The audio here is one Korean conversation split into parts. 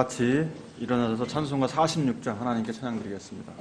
같이 일어나서 찬송가 46장 하나님께 찬양드리겠습니다.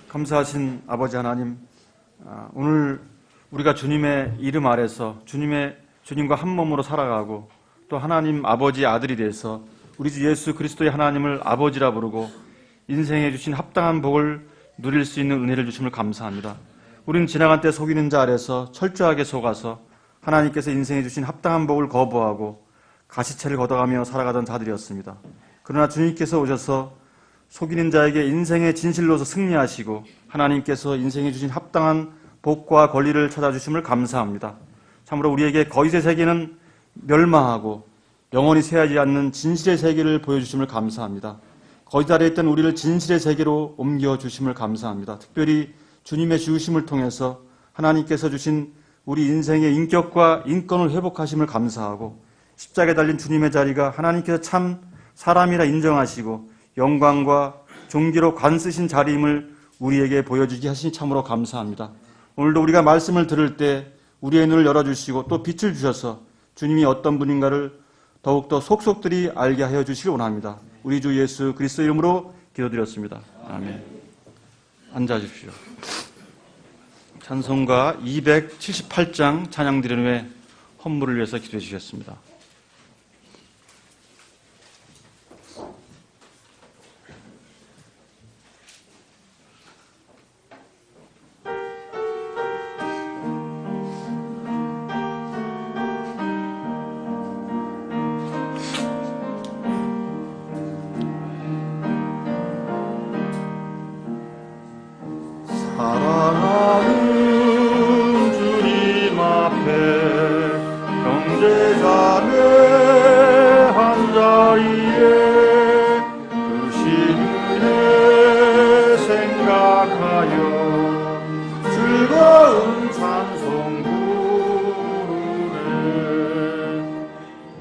감사하신 아버지 하나님, 오늘 우리가 주님의 이름 아래서 주님과 한 몸으로 살아가고 또 하나님 아버지의 아들이 돼서 우리 주 예수 그리스도의 하나님을 아버지라 부르고 인생에 주신 합당한 복을 누릴 수 있는 은혜를 주심을 감사합니다. 우리는 지나간 때 속이는 자 아래서 철저하게 속아서 하나님께서 인생에 주신 합당한 복을 거부하고 가시채를 걷어가며 살아가던 자들이었습니다. 그러나 주님께서 오셔서 속이는 자에게 인생의 진실로서 승리하시고 하나님께서 인생에 주신 합당한 복과 권리를 찾아주심을 감사합니다. 참으로 우리에게 거짓의 세계는 멸망하고 영원히 쇠하지 않는 진실의 세계를 보여주심을 감사합니다. 거짓 아래 있던 우리를 진실의 세계로 옮겨주심을 감사합니다. 특별히 주님의 죽으심을 통해서 하나님께서 주신 우리 인생의 인격과 인권을 회복하심을 감사하고 십자가에 달린 주님의 자리가 하나님께서 참 사람이라 인정하시고 영광과 존귀로 관 쓰신 자리임을 우리에게 보여주게 하시니 참으로 감사합니다. 오늘도 우리가 말씀을 들을 때 우리의 눈을 열어주시고 또 빛을 주셔서 주님이 어떤 분인가를 더욱더 속속들이 알게 하여 주시길 원합니다. 우리 주 예수 그리스도 이름으로 기도드렸습니다. 아멘. 앉아주십시오. 찬송가 278장 찬양 드린 후에 헌물을 위해서 기도해 주셨습니다. 사랑하는 주님 앞에 형제자매 한자리에 그 신은혜 생각하여 즐거운 찬송 부르네.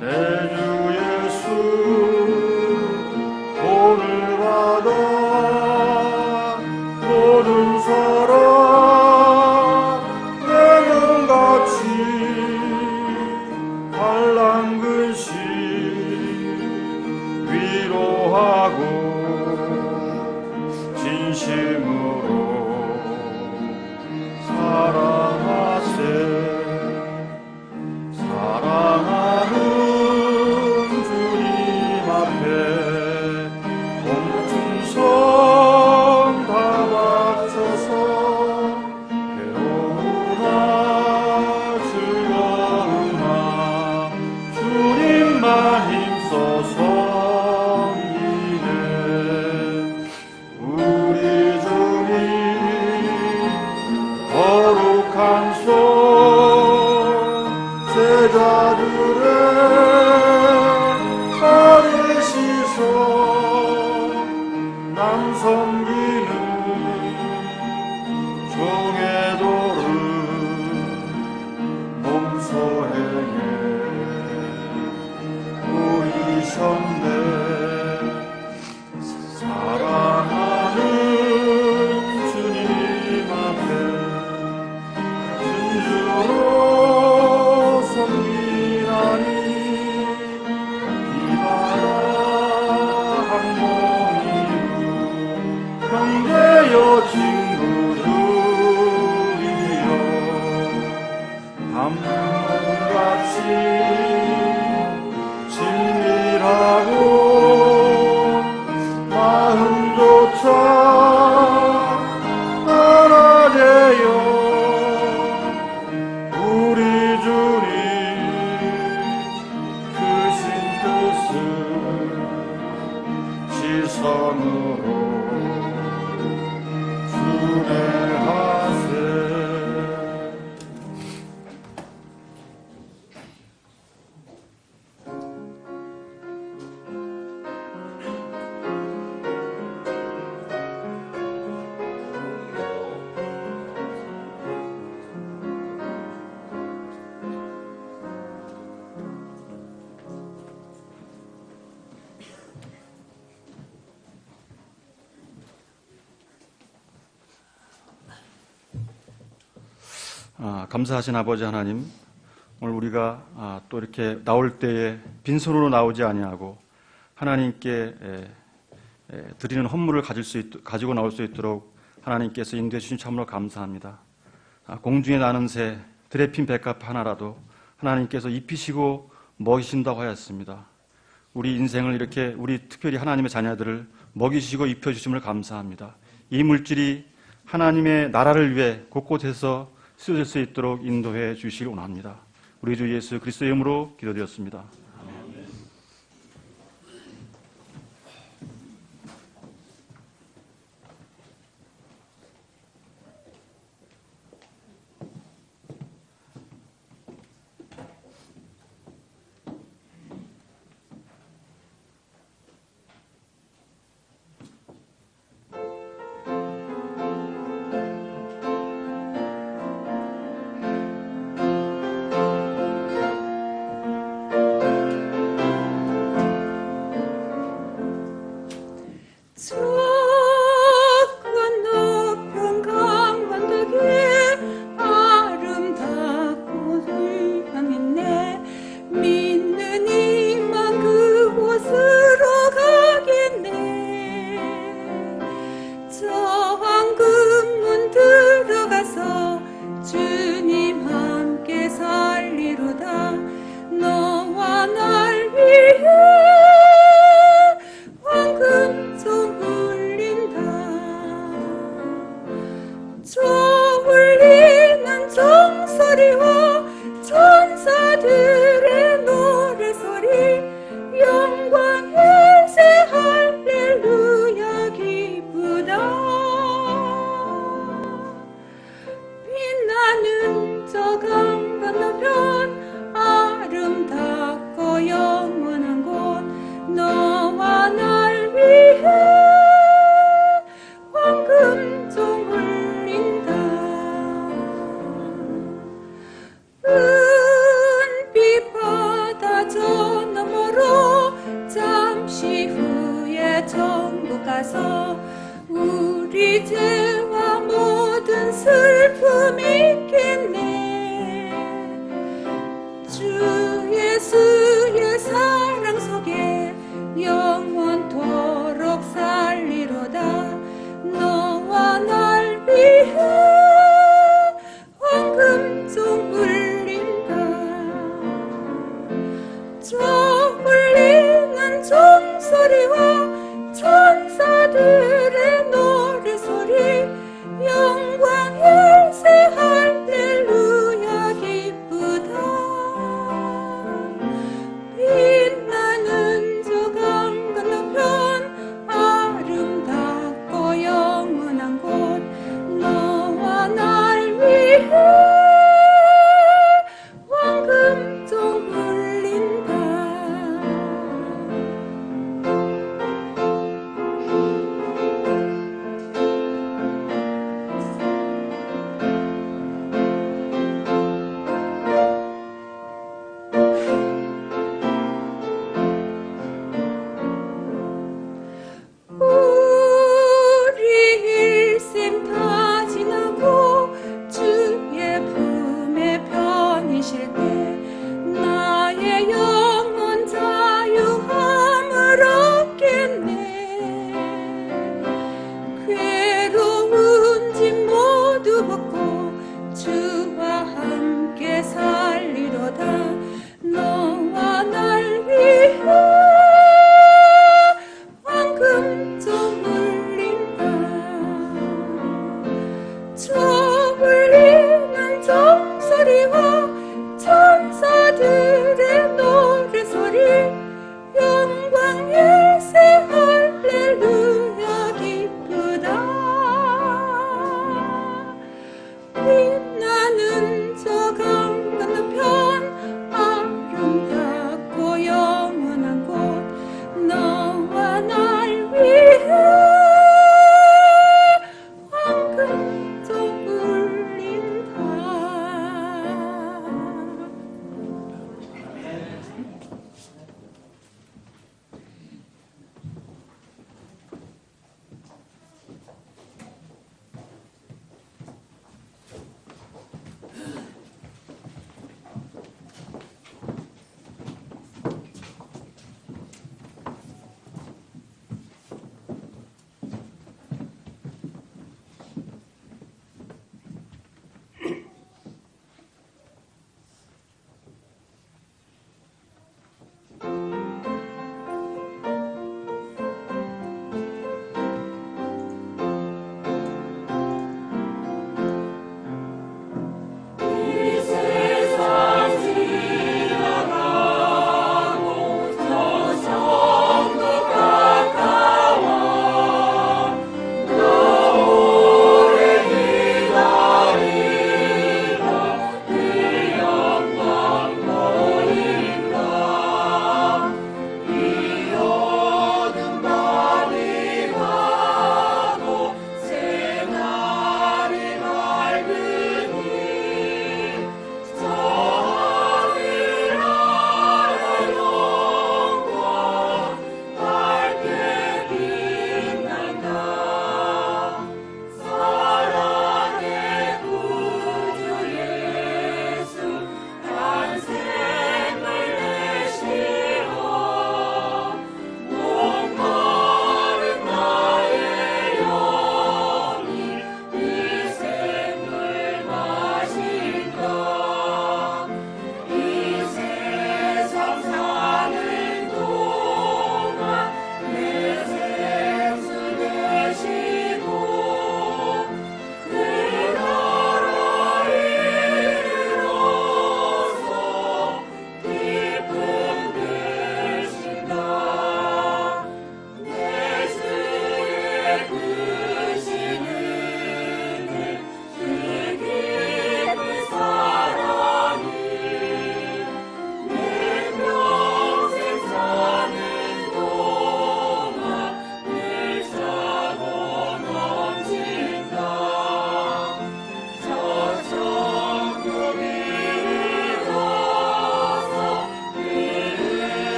내 주 예수 오늘 받아 모든 사랑 힘으로 섬기나니 이 바다 한 몸이요 형제여 친구들이여 함몸같이 친밀하고 마음조차 하나 되어 우리 주님 크신 뜻을 시선으로 순회하세. 감사하신 아버지 하나님, 오늘 우리가 또 이렇게 나올 때에 빈손으로 나오지 아니하고 하나님께 드리는 헌물을 가지고 나올 수 있도록 하나님께서 인도해 주신 참으로 감사합니다. 공중에 나는 새, 들에 핀 백합 하나라도 하나님께서 입히시고 먹이신다고 하였습니다. 우리 인생을 이렇게 우리 특별히 하나님의 자녀들을 먹이시고 입혀주심을 감사합니다. 이 물질이 하나님의 나라를 위해 곳곳에서 쓰여질 수 있도록 인도해 주시길 원합니다. 우리 주 예수 그리스도의 이름으로 기도드렸습니다. 아멘. 천사들의 노래소리 영광 일세하 저 울리는 종소리와 천사들의 노래소리 영광 일세 할렐루야 기쁘다. 빛나는 저 강 건너편 아름답고 영원한 곳 너와 날 위해 황금종 울린다.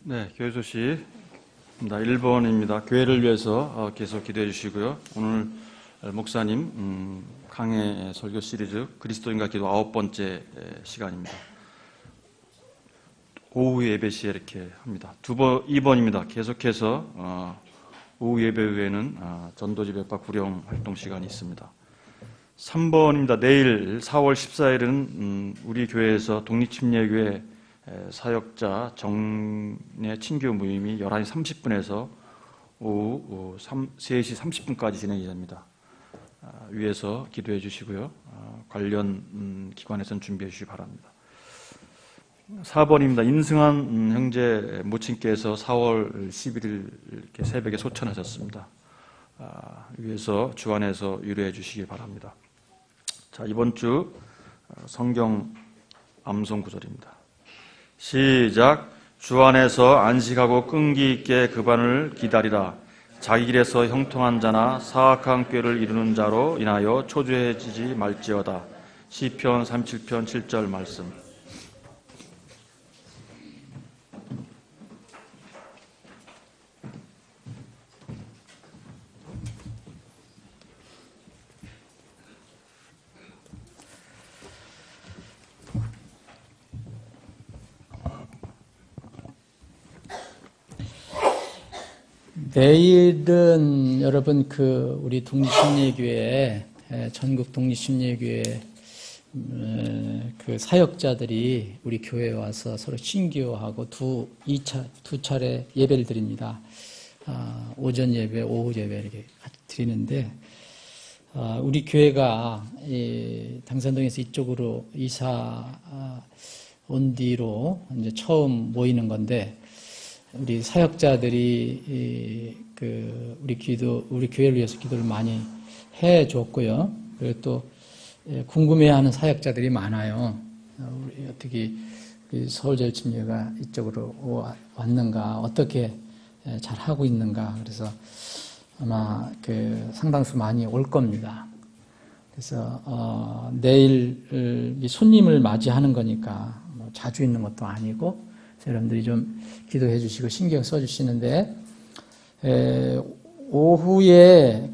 네, 교회 소식입니다. 1번입니다. 교회를 위해서 계속 기도해 주시고요. 오늘 목사님 강해 설교 시리즈 그리스도인과 기도 9번째 시간입니다. 오후 예배 시에 이렇게 합니다. 2번입니다. 계속해서 오후 예배 후에는 전도지 백박 구령 활동 시간이 있습니다. 3번입니다. 내일 4월 14일은 우리 교회에서 독립침례교회 사역자 정례 친교 모임이 11시 30분에서 오후 3시 30분까지 진행이 됩니다. 위에서 기도해 주시고요. 관련 기관에서는 준비해 주시기 바랍니다. 4번입니다. 인승한 형제 모친께서 4월 11일 이렇게 새벽에 소천하셨습니다. 위에서 주안에서 위로해 주시기 바랍니다. 자, 이번 주 성경 암송 구절입니다. 시작. 주 안에서 안식하고 끈기 있게 그반을 기다리라. 자기 길에서 형통한 자나 사악한 꾀를 이루는 자로 인하여 초조해지지 말지어다. 시편 37편 7절 말씀. 내일은 여러분 우리 독립심리교회 전국 독립심리교회 사역자들이 우리 교회에 와서 서로 신교하고 두 차례 예배를 드립니다. 오전 예배, 오후 예배 이렇게 드리는데 우리 교회가 당산동에서 이쪽으로 이사 온 뒤로 이제 처음 모이는 건데. 우리 사역자들이 우리 교회를 위해서 기도를 많이 해줬고요. 그리고 또 궁금해하는 사역자들이 많아요. 우리 어떻게 서울제일침례가 이쪽으로 왔는가, 어떻게 잘 하고 있는가. 그래서 아마 상당수 많이 올 겁니다. 그래서 내일 손님을 맞이하는 거니까 뭐 자주 있는 것도 아니고. 여러분들이 좀 기도해 주시고 신경 써 주시는데 오후에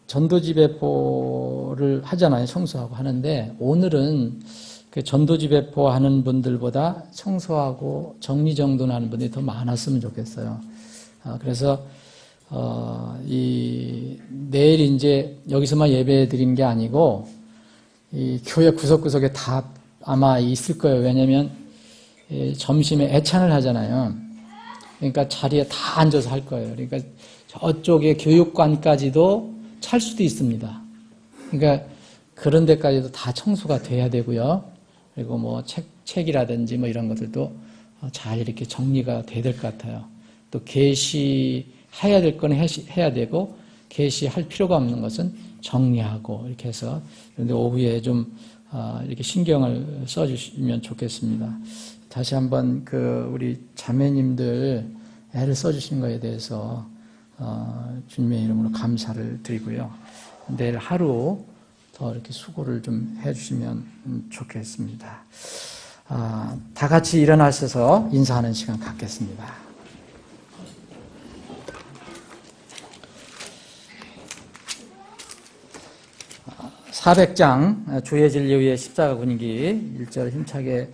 전도지배포를 하잖아요. 청소하고 하는데 오늘은 전도지배포 하는 분들보다 청소하고 정리정돈하는 분들이 더 많았으면 좋겠어요. 그래서 내일 이제 여기서만 예배 드린 게 아니고 이 교회 구석구석에 다 아마 있을 거예요. 왜냐하면 점심에 애찬을 하잖아요. 그러니까 자리에 다 앉아서 할 거예요. 그러니까 저쪽에 교육관까지도 찰 수도 있습니다. 그러니까 그런 데까지도 다 청소가 돼야 되고요. 그리고 뭐 책이라든지 뭐 이런 것들도 잘 이렇게 정리가 돼야 될 것 같아요. 또 게시해야 될 건 해야 되고 게시할 필요가 없는 것은 정리하고 이렇게 해서 그런데 오후에 좀 이렇게 신경을 써주시면 좋겠습니다. 다시 한번 우리 자매님들 애를 써주신 거에 대해서 주님의 이름으로 감사를 드리고요. 내일 하루 더 이렇게 수고를 좀 해주시면 좋겠습니다. 다 같이 일어나셔서 인사하는 시간 갖겠습니다. (400장) 주의 진리 위에 십자가 군기 1절 힘차게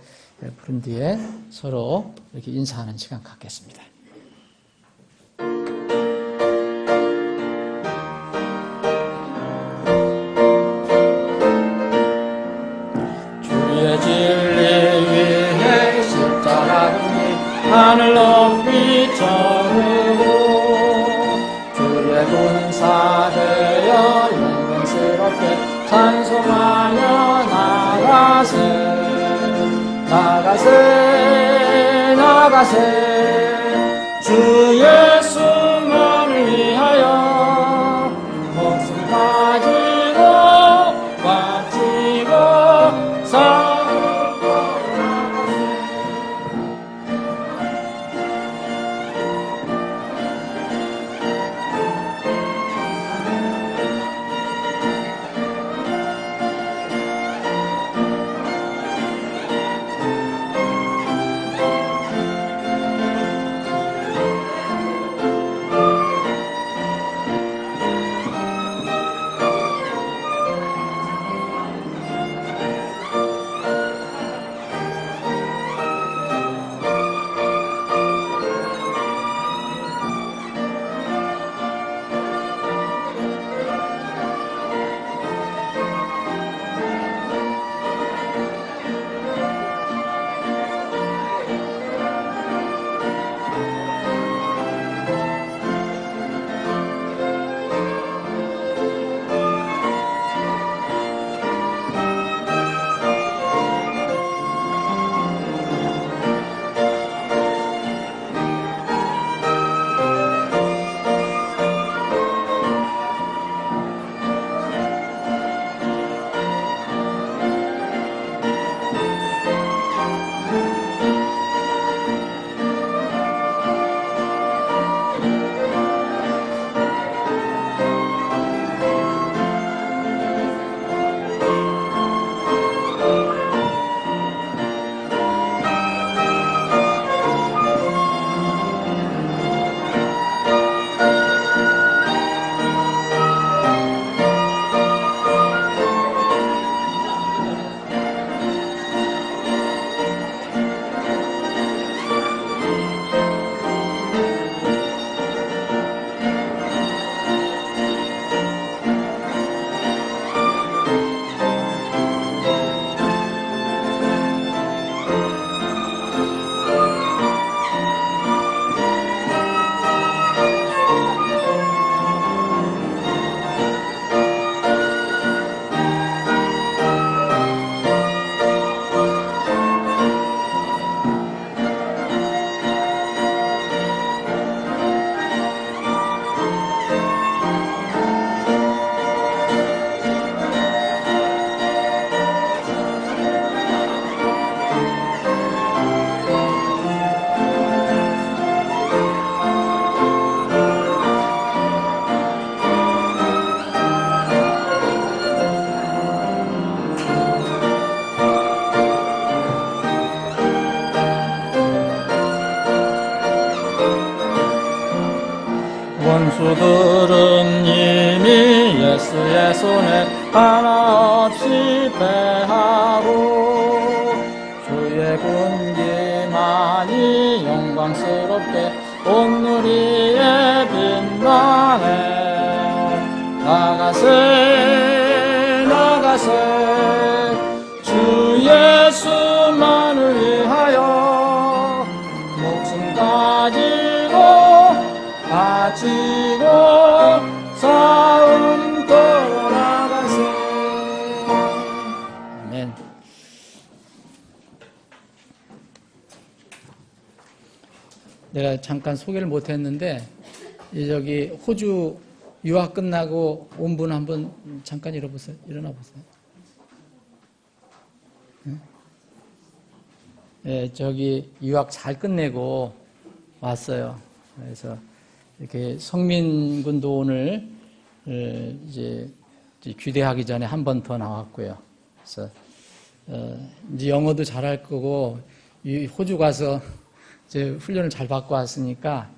부른 뒤에 서로 이렇게 인사하는 시간 갖겠습니다. 주의 진리 위에 십자가 군기 하늘 높이 쳐르고 주의 군사되어 영광스럽게 찬송하며 나가세 주 예수만을 위하여 목숨 가지고 바치고 싸우고 예수의 손에 하나 없이 패하고 주의 군기만이 영광스럽게 온누리에 빛나네. 나가세 주 예수만을 위하여 목숨 가지고 싸움터로 나가세. 아멘. 내가 잠깐 소개를 못했는데 저기 호주 유학 끝나고 온 분 한번 잠깐 일어나 보세요. 예, 저기 유학 잘 끝내고 왔어요. 그래서 이렇게 성민군도 오늘 이제 귀대하기 전에 한 번 더 나왔고요. 그래서 이제 영어도 잘할 거고 호주 가서 이제 훈련을 잘 받고 왔으니까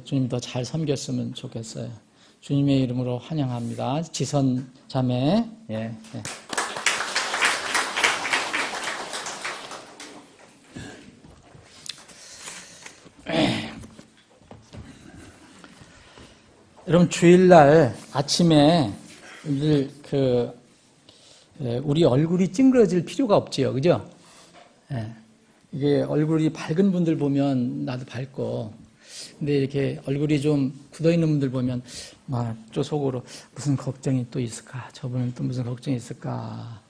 주님 더 잘 섬겼으면 좋겠어요. 주님의 이름으로 환영합니다. 지선 자매. 예. 여러분 주일날 아침에 우리 얼굴이 찡그러질 필요가 없지요, 그죠? 예. 이게 얼굴이 밝은 분들 보면 나도 밝고, 근데 이렇게 얼굴이 좀 굳어 있는 분들 보면 또 속으로 무슨 걱정이 또 있을까? 저분은 또 무슨 걱정이 있을까?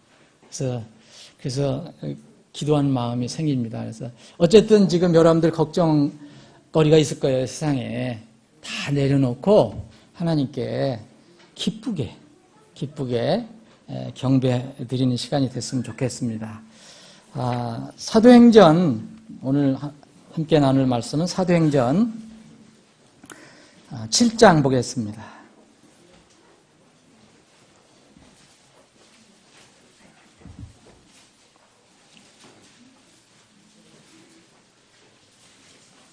그래서 기도하는 마음이 생깁니다. 그래서 어쨌든 지금 여러분들 걱정거리가 있을 거예요, 세상에. 다 내려놓고 하나님께 기쁘게 경배 드리는 시간이 됐으면 좋겠습니다. 사도행전, 오늘 함께 나눌 말씀은 사도행전 7장 보겠습니다.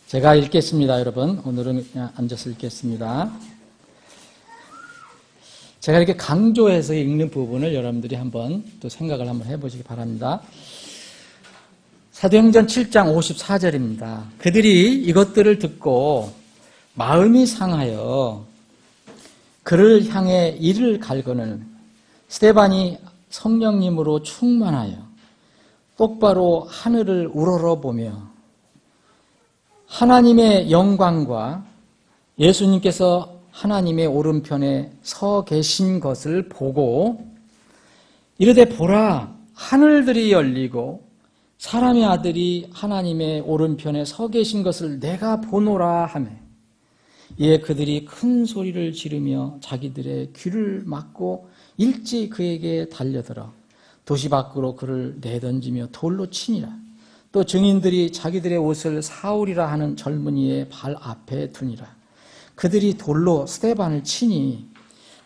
제가 읽겠습니다, 여러분. 오늘은 그냥 앉아서 읽겠습니다. 제가 이렇게 강조해서 읽는 부분을 여러분들이 한번 또 생각을 한번 해보시기 바랍니다. 사도행전 7장 54절입니다. 그들이 이것들을 듣고 마음이 상하여 그를 향해 이를 갈거늘 스데반이 성령님으로 충만하여 똑바로 하늘을 우러러보며 하나님의 영광과 예수님께서 하나님의 오른편에 서 계신 것을 보고 이르되 보라 하늘들이 열리고 사람의 아들이 하나님의 오른편에 서 계신 것을 내가 보노라 하매 이에 그들이 큰 소리를 지르며 자기들의 귀를 막고 일찍 그에게 달려들어 도시 밖으로 그를 내던지며 돌로 치니라. 또 증인들이 자기들의 옷을 사울이라 하는 젊은이의 발 앞에 두니라. 그들이 돌로 스데반을 치니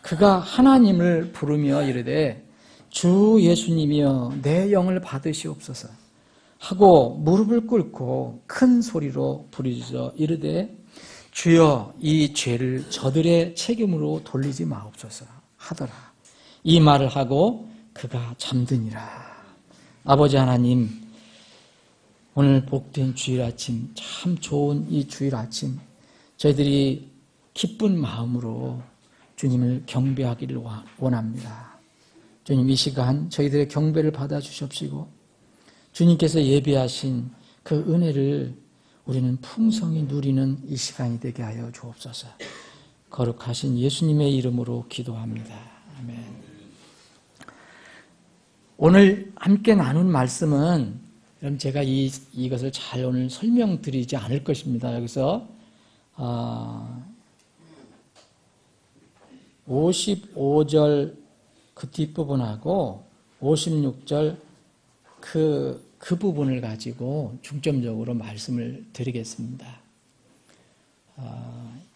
그가 하나님을 부르며 이르되 주 예수님이여 내 영을 받으시옵소서 하고 무릎을 꿇고 큰 소리로 부르짖어 이르되 주여 이 죄를 저들의 책임으로 돌리지 마옵소서 하더라. 이 말을 하고 그가 잠드니라. 아버지 하나님, 오늘 복된 주일 아침, 참 좋은 이 주일 아침 저희들이 기쁜 마음으로 주님을 경배하기를 원합니다. 주님, 이 시간 저희들의 경배를 받아주십시고 주님께서 예비하신 그 은혜를 우리는 풍성히 누리는 이 시간이 되게 하여 주옵소서. 거룩하신 예수님의 이름으로 기도합니다. 아멘. 오늘 함께 나눈 말씀은 그럼 제가 이것을 잘 오늘 설명드리지 않을 것입니다. 여기서 55절 그 뒷부분하고 56절 그 부분을 가지고 중점적으로 말씀을 드리겠습니다.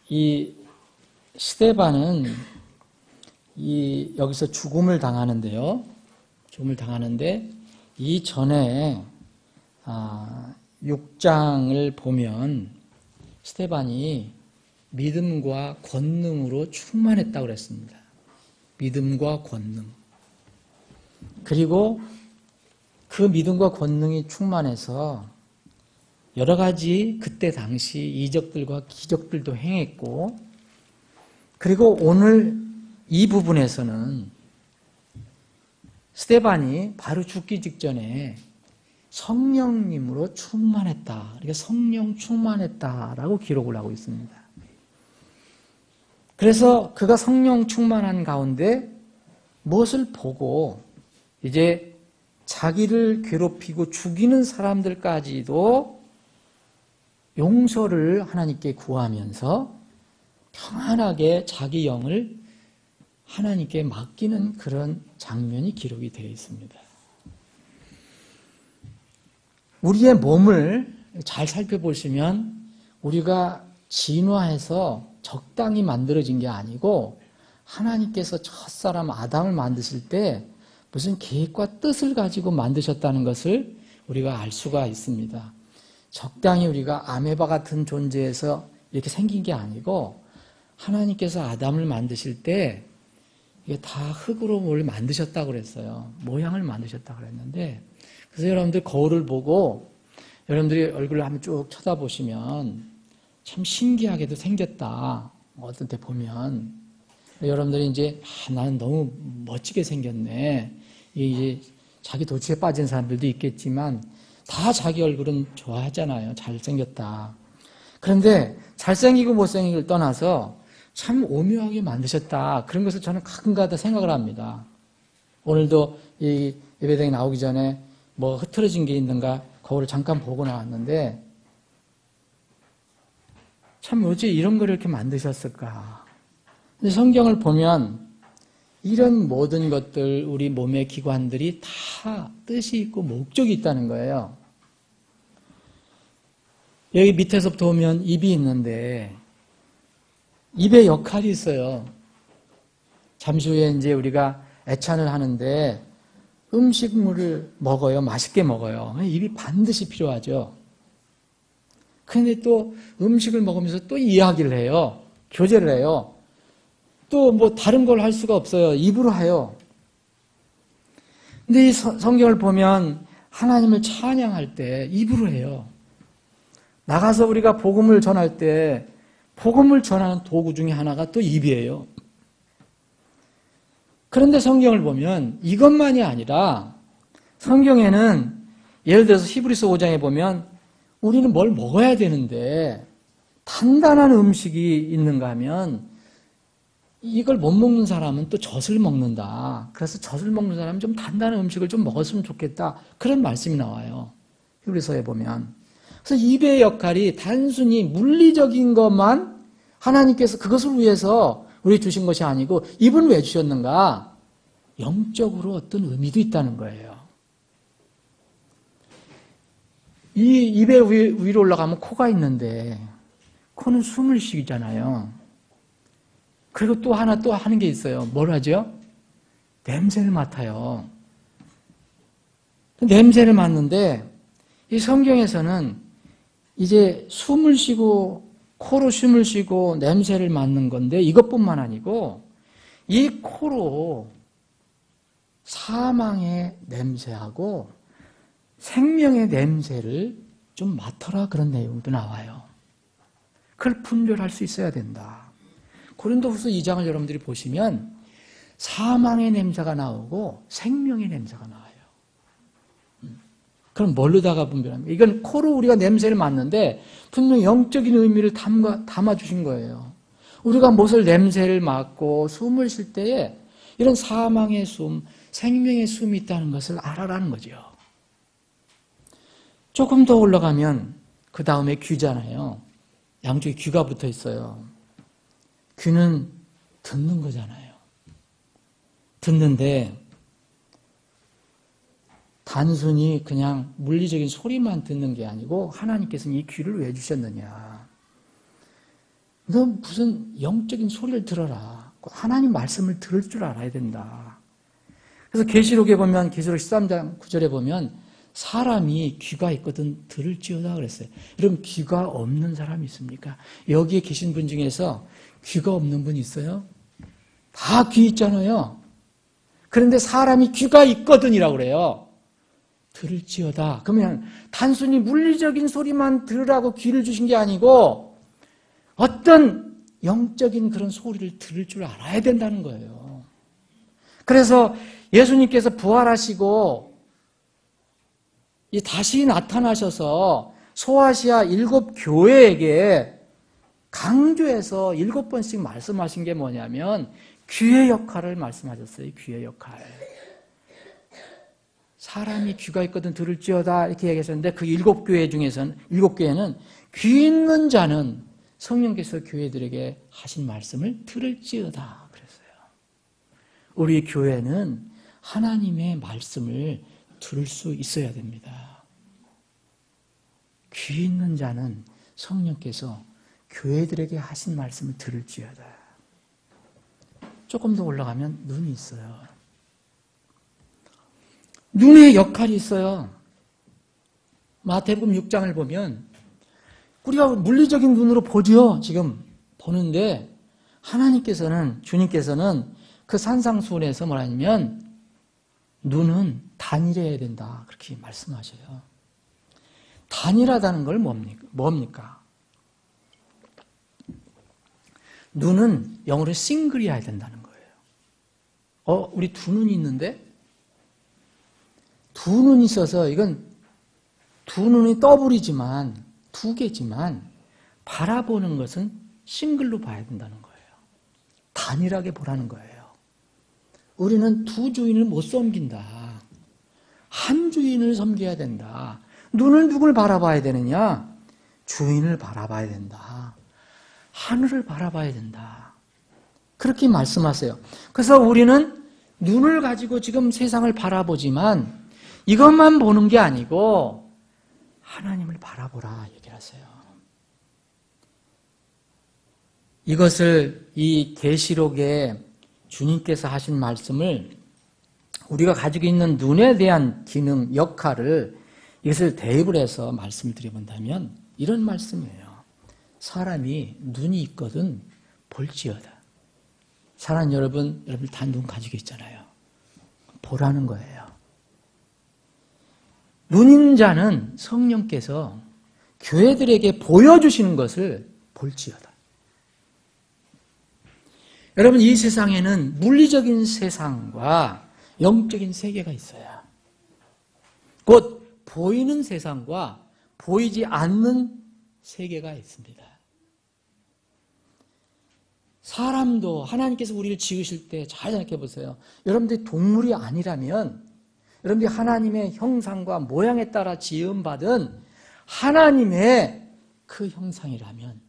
이 스데반은 여기서 죽음을 당하는데요. 죽음을 당하는데 이 전에 6장을 보면 스데반이 믿음과 권능으로 충만했다고 그랬습니다. 믿음과 권능. 그리고 그 믿음과 권능이 충만해서 여러 가지 그때 당시 이적들과 기적들도 행했고, 그리고 오늘 이 부분에서는 스데반이 바로 죽기 직전에 성령님으로 충만했다. 그러니까 성령 충만했다라고 기록을 하고 있습니다. 그래서 그가 성령 충만한 가운데 무엇을 보고 이제 자기를 괴롭히고 죽이는 사람들까지도 용서를 하나님께 구하면서 평안하게 자기 영을 하나님께 맡기는 그런 장면이 기록이 되어 있습니다. 우리의 몸을 잘 살펴보시면 우리가 진화해서 적당히 만들어진 게 아니고 하나님께서 첫사람 아담을 만드실 때 무슨 계획과 뜻을 가지고 만드셨다는 것을 우리가 알 수가 있습니다. 적당히 우리가 아메바 같은 존재에서 이렇게 생긴 게 아니고 하나님께서 아담을 만드실 때 이게 다 흙으로 뭘 만드셨다고 그랬어요. 모양을 만드셨다고 그랬는데, 그래서 여러분들 거울을 보고 여러분들이 얼굴을 한번 쭉 쳐다보시면 참 신기하게도 생겼다. 어떤 때 보면 여러분들이 이제 나는 너무 멋지게 생겼네. 이제 자기 도취에 빠진 사람들도 있겠지만 다 자기 얼굴은 좋아하잖아요. 잘생겼다. 그런데 잘생기고 못생기고를 떠나서 참 오묘하게 만드셨다. 그런 것을 저는 가끔가다 생각을 합니다. 오늘도 이 예배당에 나오기 전에 뭐 흐트러진 게 있는가 거울을 잠깐 보고 나왔는데 참 어찌 이런 걸 이렇게 만드셨을까. 근데 성경을 보면 이런 모든 것들, 우리 몸의 기관들이 다 뜻이 있고 목적이 있다는 거예요. 여기 밑에서부터 보면 입이 있는데 입의 역할이 있어요. 잠시 후에 이제 우리가 애찬을 하는데 음식물을 먹어요. 맛있게 먹어요. 입이 반드시 필요하죠. 그런데 또 음식을 먹으면서 또 이야기를 해요. 교제를 해요. 또 뭐 다른 걸 할 수가 없어요. 입으로 해요. 근데 이 성경을 보면 하나님을 찬양할 때 입으로 해요. 나가서 우리가 복음을 전할 때 복음을 전하는 도구 중에 하나가 또 입이에요. 그런데 성경을 보면 이것만이 아니라 성경에는 예를 들어서 히브리서 5장에 보면 우리는 뭘 먹어야 되는데 단단한 음식이 있는가 하면 이걸 못 먹는 사람은 또 젖을 먹는다. 그래서 젖을 먹는 사람은 좀 단단한 음식을 좀 먹었으면 좋겠다. 그런 말씀이 나와요. 히브리서에 보면. 그래서 입의 역할이 단순히 물리적인 것만 하나님께서 그것을 위해서 우리 주신 것이 아니고 입은 왜 주셨는가? 영적으로 어떤 의미도 있다는 거예요. 이 입에 위로 올라가면 코가 있는데 코는 숨을 쉬잖아요. 그리고 또 하는 게 있어요. 뭘 하죠? 냄새를 맡아요. 냄새를 맡는데 이 성경에서는 이제 숨을 쉬고 코로 숨을 쉬고 냄새를 맡는 건데 이것뿐만 아니고 이 코로 사망의 냄새하고 생명의 냄새를 좀 맡아라 그런 내용도 나와요. 그걸 분별할 수 있어야 된다. 고린도후서 2장을 여러분들이 보시면 사망의 냄새가 나오고 생명의 냄새가 나와요. 그럼 뭘로다가 분별합니까? 이건 코로 우리가 냄새를 맡는데 분명히 영적인 의미를 담아주신 거예요. 우리가 무엇을 냄새를 맡고 숨을 쉴 때에 이런 사망의 숨, 생명의 숨이 있다는 것을 알아라는 거죠. 조금 더 올라가면 그 다음에 귀잖아요. 양쪽에 귀가 붙어 있어요. 귀는 듣는 거잖아요. 듣는데 단순히 그냥 물리적인 소리만 듣는 게 아니고 하나님께서는 이 귀를 왜 주셨느냐. 너 무슨 영적인 소리를 들어라. 하나님 말씀을 들을 줄 알아야 된다. 그래서 계시록에 보면 계시록 13장 9절에 보면 사람이 귀가 있거든 들을지어다 그랬어요. 여러분 귀가 없는 사람이 있습니까? 여기에 계신 분 중에서 귀가 없는 분 있어요? 다 귀 있잖아요. 그런데 사람이 귀가 있거든이라고 그래요. 들을지어다. 그러면 단순히 물리적인 소리만 들으라고 귀를 주신 게 아니고 어떤 영적인 그런 소리를 들을 줄 알아야 된다는 거예요. 그래서 예수님께서 부활하시고 다시 나타나셔서 소아시아 7교회에게 강조해서 7번씩 말씀하신 게 뭐냐면 귀의 역할을 말씀하셨어요. 귀의 역할. 사람이 귀가 있거든 들을지어다 이렇게 얘기하셨는데 그 7교회 중에서는 7교회는 귀 있는 자는 성령께서 교회들에게 하신 말씀을 들을지어다 그랬어요. 우리 교회는 하나님의 말씀을 들을 수 있어야 됩니다. 귀 있는 자는 성령께서 교회들에게 하신 말씀을 들을지어다. 조금 더 올라가면 눈이 있어요. 눈의 역할이 있어요. 마태복음 6장을 보면 우리가 물리적인 눈으로 보죠. 지금 보는데 하나님께서는 주님께서는 그 산상수훈에서 뭐라냐면 눈은 단일해야 된다 그렇게 말씀하셔요. 단일하다는 걸 뭡니까? 눈은 영어로 싱글이어야 된다는 거예요. 우리 두 눈이 있는데 두 눈이 있어서 이건 두 눈이 더블이지만 두 개지만 바라보는 것은 싱글로 봐야 된다는 거예요. 단일하게 보라는 거예요. 우리는 두 주인을 못 섬긴다. 한 주인을 섬겨야 된다. 눈을 누굴 바라봐야 되느냐? 주인을 바라봐야 된다. 하늘을 바라봐야 된다. 그렇게 말씀하세요. 그래서 우리는 눈을 가지고 지금 세상을 바라보지만 이것만 보는 게 아니고 하나님을 바라보라 얘기를 하세요. 이것을 이 계시록에 주님께서 하신 말씀을 우리가 가지고 있는 눈에 대한 기능, 역할을 이것을 대입을 해서 말씀을 드려본다면 이런 말씀이에요. 사람이 눈이 있거든 볼지어다. 사랑 여러분 다 눈 가지고 있잖아요. 보라는 거예요. 눈 있는 자는 성령께서 교회들에게 보여주시는 것을 볼지어다. 여러분 이 세상에는 물리적인 세상과 영적인 세계가 있어요. 곧 보이는 세상과 보이지 않는 세계가 있습니다. 사람도 하나님께서 우리를 지으실 때 잘 생각해 보세요. 여러분들이 동물이 아니라면 여러분들이 하나님의 형상과 모양에 따라 지음받은 하나님의 그 형상이라면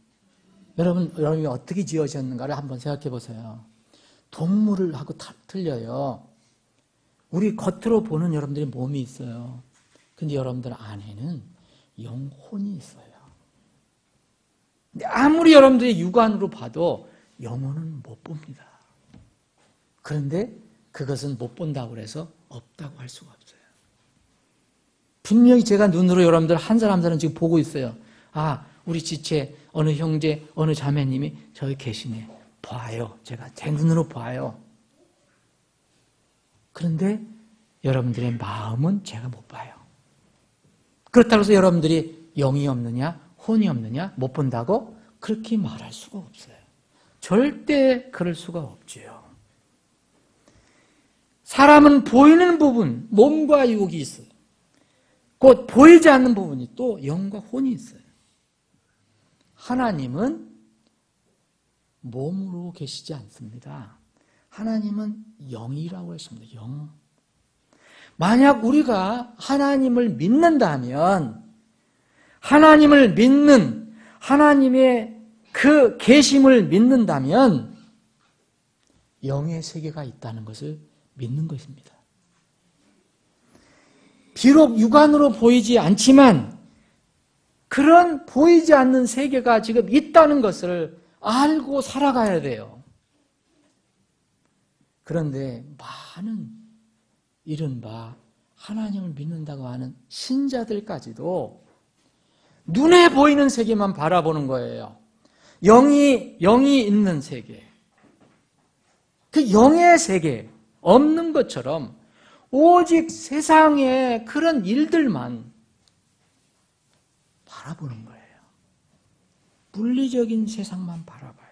여러분이 어떻게 지어졌는가를 한번 생각해 보세요. 동물을 하고 틀려요. 우리 겉으로 보는 여러분들의 몸이 있어요. 근데 여러분들 안에는 영혼이 있어요. 근데 아무리 여러분들이 육안으로 봐도 영혼은 못 봅니다. 그런데 그것은 못 본다고 해서 없다고 할 수가 없어요. 분명히 제가 눈으로 여러분들 한 사람들은 지금 보고 있어요. 아, 우리 지체 어느 형제, 어느 자매님이 저기 계시네. 봐요. 제가 제 눈으로 봐요. 그런데 여러분들의 마음은 제가 못 봐요. 그렇다고 해서 여러분들이 영이 없느냐, 혼이 없느냐, 못 본다고 그렇게 말할 수가 없어요. 절대 그럴 수가 없지요. 사람은 보이는 부분, 몸과 육이 있어요. 곧 보이지 않는 부분이 또 영과 혼이 있어요. 하나님은 몸으로 계시지 않습니다. 하나님은 영이라고 했습니다. 영. 만약 우리가 하나님을 믿는다면 하나님을 믿는 하나님의 그 계심을 믿는다면 영의 세계가 있다는 것을 믿는 것입니다. 비록 육안으로 보이지 않지만 그런 보이지 않는 세계가 지금 있다는 것을 알고 살아가야 돼요. 그런데 많은 이른바 하나님을 믿는다고 하는 신자들까지도 눈에 보이는 세계만 바라보는 거예요. 영이 있는 세계. 그 영의 세계 없는 것처럼 오직 세상의 그런 일들만 바라보는 거예요. 물리적인 세상만 바라봐요.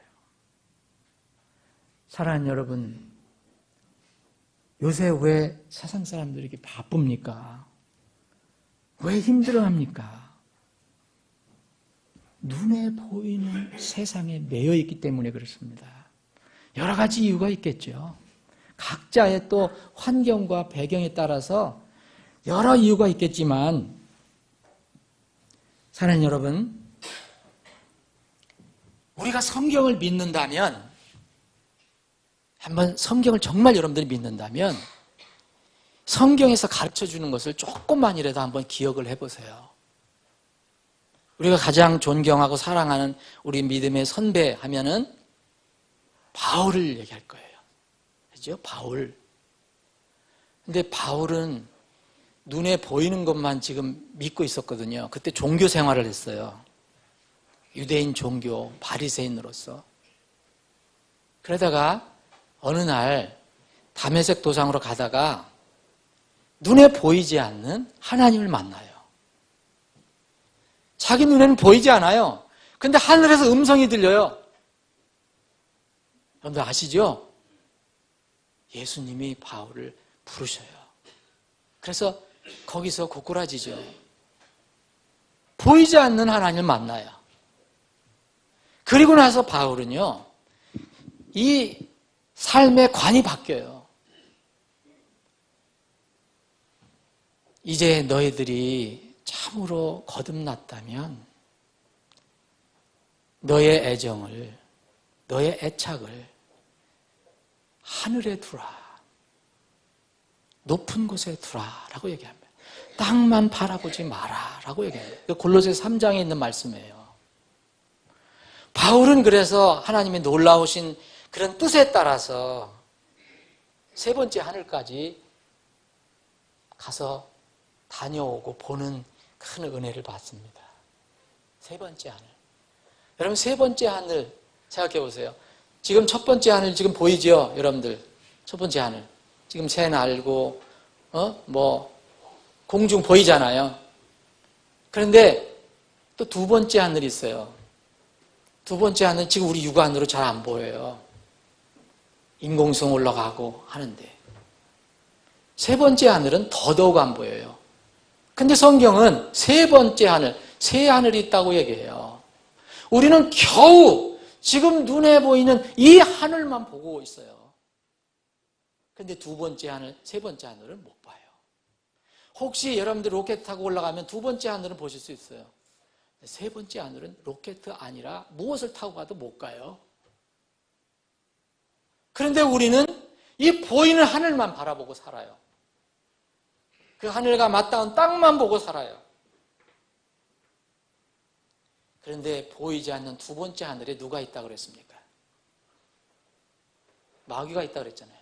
사랑하는 여러분, 요새 왜 세상 사람들이 이렇게 바쁩니까? 왜 힘들어합니까? 눈에 보이는 세상에 매여 있기 때문에 그렇습니다. 여러 가지 이유가 있겠죠. 각자의 또 환경과 배경에 따라서 여러 이유가 있겠지만, 사랑하는 여러분, 우리가 성경을 믿는다면, 한번 성경을 정말 여러분들이 믿는다면 성경에서 가르쳐주는 것을 조금만이라도 한번 기억을 해보세요. 우리가 가장 존경하고 사랑하는 우리 믿음의 선배 하면은 바울을 얘기할 거예요. 그죠? 바울. 근데 바울은 눈에 보이는 것만 지금 믿고 있었거든요. 그때 종교 생활을 했어요. 유대인 종교, 바리새인으로서. 그러다가 어느 날 다메섹 도상으로 가다가 눈에 보이지 않는 하나님을 만나요. 자기 눈에는 보이지 않아요. 근데 하늘에서 음성이 들려요. 여러분들 아시죠? 예수님이 바울을 부르셔요. 그래서 거기서 고꾸라지죠. 보이지 않는 하나님을 만나요. 그리고 나서 바울은요, 이 삶의 관이 바뀌어요. 이제 너희들이 참으로 거듭났다면 너의 애정을, 너의 애착을 하늘에 두라. 높은 곳에 두라. 라고 얘기합니다. 땅만 바라보지 마라. 라고 얘기합니다. 골로새 3장에 있는 말씀이에요. 바울은 그래서 하나님의 놀라우신 그런 뜻에 따라서 세 번째 하늘까지 가서 다녀오고 보는 큰 은혜를 받습니다. 세 번째 하늘. 여러분, 세 번째 하늘 생각해 보세요. 지금 첫 번째 하늘 지금 보이죠? 여러분들. 첫 번째 하늘. 지금 새 날고, 공중 보이잖아요. 그런데 또 두 번째 하늘이 있어요. 두 번째 하늘 지금 우리 육안으로 잘 안 보여요. 인공성 올라가고 하는데. 세 번째 하늘은 더더욱 안 보여요. 근데 성경은 세 번째 하늘, 새 하늘이 있다고 얘기해요. 우리는 겨우 지금 눈에 보이는 이 하늘만 보고 있어요. 근데 두 번째 하늘, 세 번째 하늘은 못 봐요. 혹시 여러분들 로켓 타고 올라가면 두 번째 하늘은 보실 수 있어요. 세 번째 하늘은 로켓 아니라 무엇을 타고 가도 못 가요. 그런데 우리는 이 보이는 하늘만 바라보고 살아요. 그 하늘과 맞닿은 땅만 보고 살아요. 그런데 보이지 않는 두 번째 하늘에 누가 있다고 그랬습니까? 마귀가 있다고 그랬잖아요.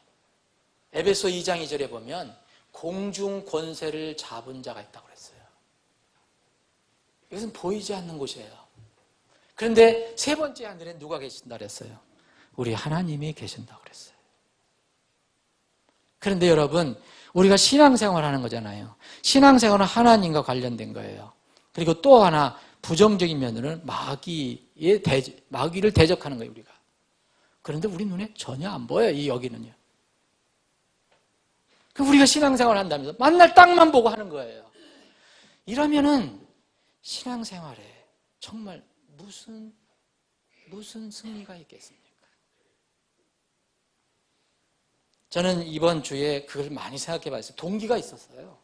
에베소 2장 2절에 보면 공중 권세를 잡은 자가 있다고 그랬어요. 이것은 보이지 않는 곳이에요. 그런데 세 번째 하늘에 누가 계신다고 그랬어요? 우리 하나님이 계신다고 그랬어요. 그런데 여러분, 우리가 신앙생활 하는 거잖아요. 신앙생활은 하나님과 관련된 거예요. 그리고 또 하나 부정적인 면으로는 마귀를 대적하는 거예요, 우리가. 그런데 우리 눈에 전혀 안 보여요, 이 여기는요. 우리가 신앙생활 한다면서 만날 땅만 보고 하는 거예요. 이러면은 신앙생활에 정말 무슨 승리가 있겠습니까? 저는 이번 주에 그걸 많이 생각해 봤어요. 동기가 있었어요.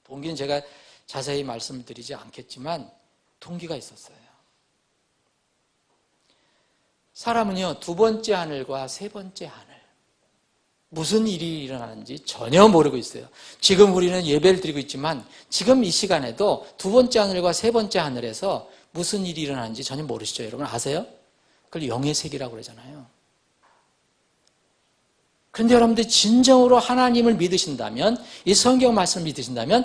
동기는 제가 자세히 말씀을 드리지 않겠지만 동기가 있었어요. 사람은요, 두 번째 하늘과 세 번째 하늘, 무슨 일이 일어나는지 전혀 모르고 있어요. 지금 우리는 예배를 드리고 있지만 지금 이 시간에도 두 번째 하늘과 세 번째 하늘에서 무슨 일이 일어나는지 전혀 모르시죠? 여러분 아세요? 그걸 영의 세계라고 그러잖아요. 그런데 여러분들이 진정으로 하나님을 믿으신다면, 이 성경 말씀을 믿으신다면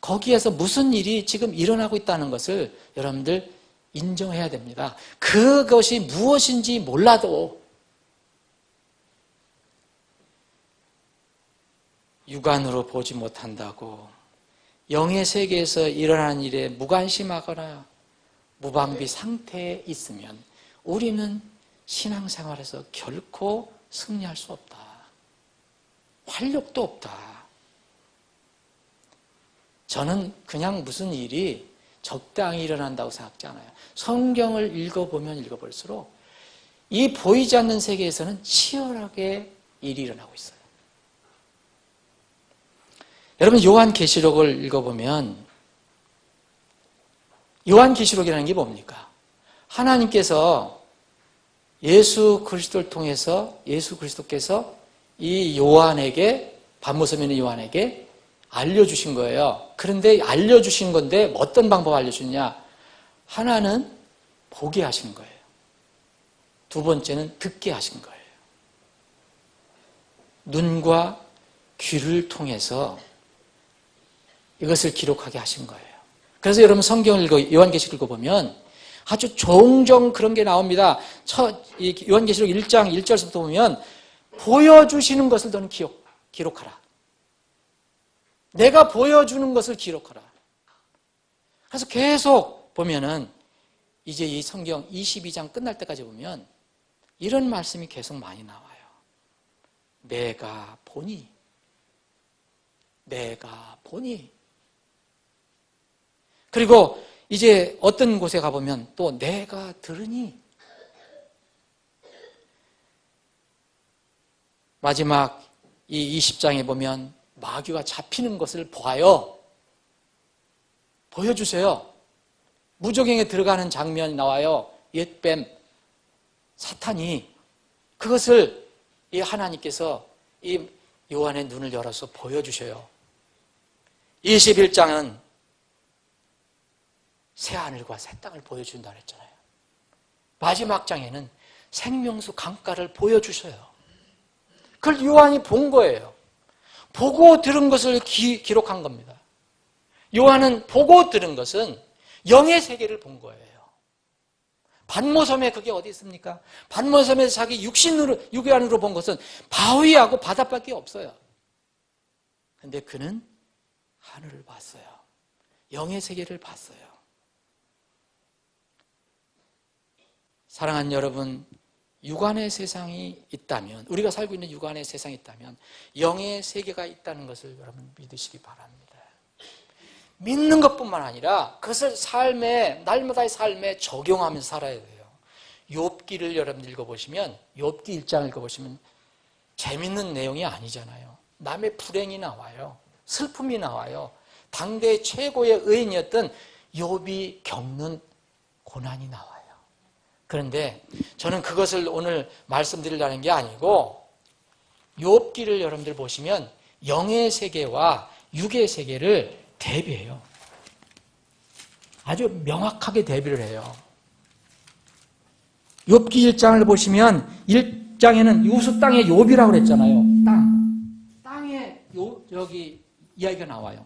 거기에서 무슨 일이 지금 일어나고 있다는 것을 여러분들 인정해야 됩니다. 그것이 무엇인지 몰라도 육안으로 보지 못한다고 영의 세계에서 일어나는 일에 무관심하거나 무방비 상태에 있으면 우리는 신앙생활에서 결코 승리할 수 없다. 활력도 없다. 저는 그냥 무슨 일이 적당히 일어난다고 생각하지 않아요. 성경을 읽어보면 읽어볼수록 이 보이지 않는 세계에서는 치열하게 일이 일어나고 있어요. 여러분 요한계시록을 읽어보면 요한계시록이라는 게 뭡니까? 하나님께서 예수 그리스도를 통해서 예수 그리스도께서 이 요한에게 반모섬에 있는 요한에게 알려주신 거예요. 그런데 알려주신 건데 어떤 방법 알려주냐? 하나는 보게 하신 거예요. 두 번째는 듣게 하신 거예요. 눈과 귀를 통해서 이것을 기록하게 하신 거예요. 그래서 여러분 성경을 요한계시록 읽어보면 아주 종종 그런 게 나옵니다. 요한계시록 1장 1절부터 보면 보여주시는 것을 너는 기록하라. 내가 보여주는 것을 기록하라. 그래서 계속 보면은 이제 이 성경 22장 끝날 때까지 보면 이런 말씀이 계속 많이 나와요. 내가 보니 그리고 이제 어떤 곳에 가보면 또 내가 들으니 마지막 이 20장에 보면 마귀가 잡히는 것을 보아요. 보여주세요. 무저갱에 들어가는 장면이 나와요. 옛뱀 사탄이 그것을 이 하나님께서 이 요한의 눈을 열어서 보여주셔요. 21장은 새하늘과 새 땅을 보여준다 그랬잖아요. 마지막 장에는 생명수 강가를 보여주셔요. 그걸 요한이 본 거예요. 보고 들은 것을 기록한 겁니다. 요한은 보고 들은 것은 영의 세계를 본 거예요. 반모섬에 그게 어디 있습니까? 반모섬에서 자기 육안으로 본 것은 바위하고 바닷밖에 없어요. 그런데 그는 하늘을 봤어요. 영의 세계를 봤어요. 사랑하는 여러분, 육안의 세상이 있다면, 우리가 살고 있는 육안의 세상이 있다면 영의 세계가 있다는 것을 여러분 믿으시기 바랍니다. 믿는 것뿐만 아니라 그것을 날마다의 삶에 적용하면서 살아야 돼요. 욥기를 여러분 읽어보시면, 욥기 1장 읽어보시면 재밌는 내용이 아니잖아요. 남의 불행이 나와요. 슬픔이 나와요. 당대 최고의 의인이었던 욥이 겪는 고난이 나와요. 그런데 저는 그것을 오늘 말씀드리려는 게 아니고 욥기를 여러분들 보시면 영의 세계와 육의 세계를 대비해요. 아주 명확하게 대비를 해요. 욥기 1장을 보시면 1장에는 요수 땅의 욥이라고 그랬잖아요. 땅에 여기 이야기가 나와요.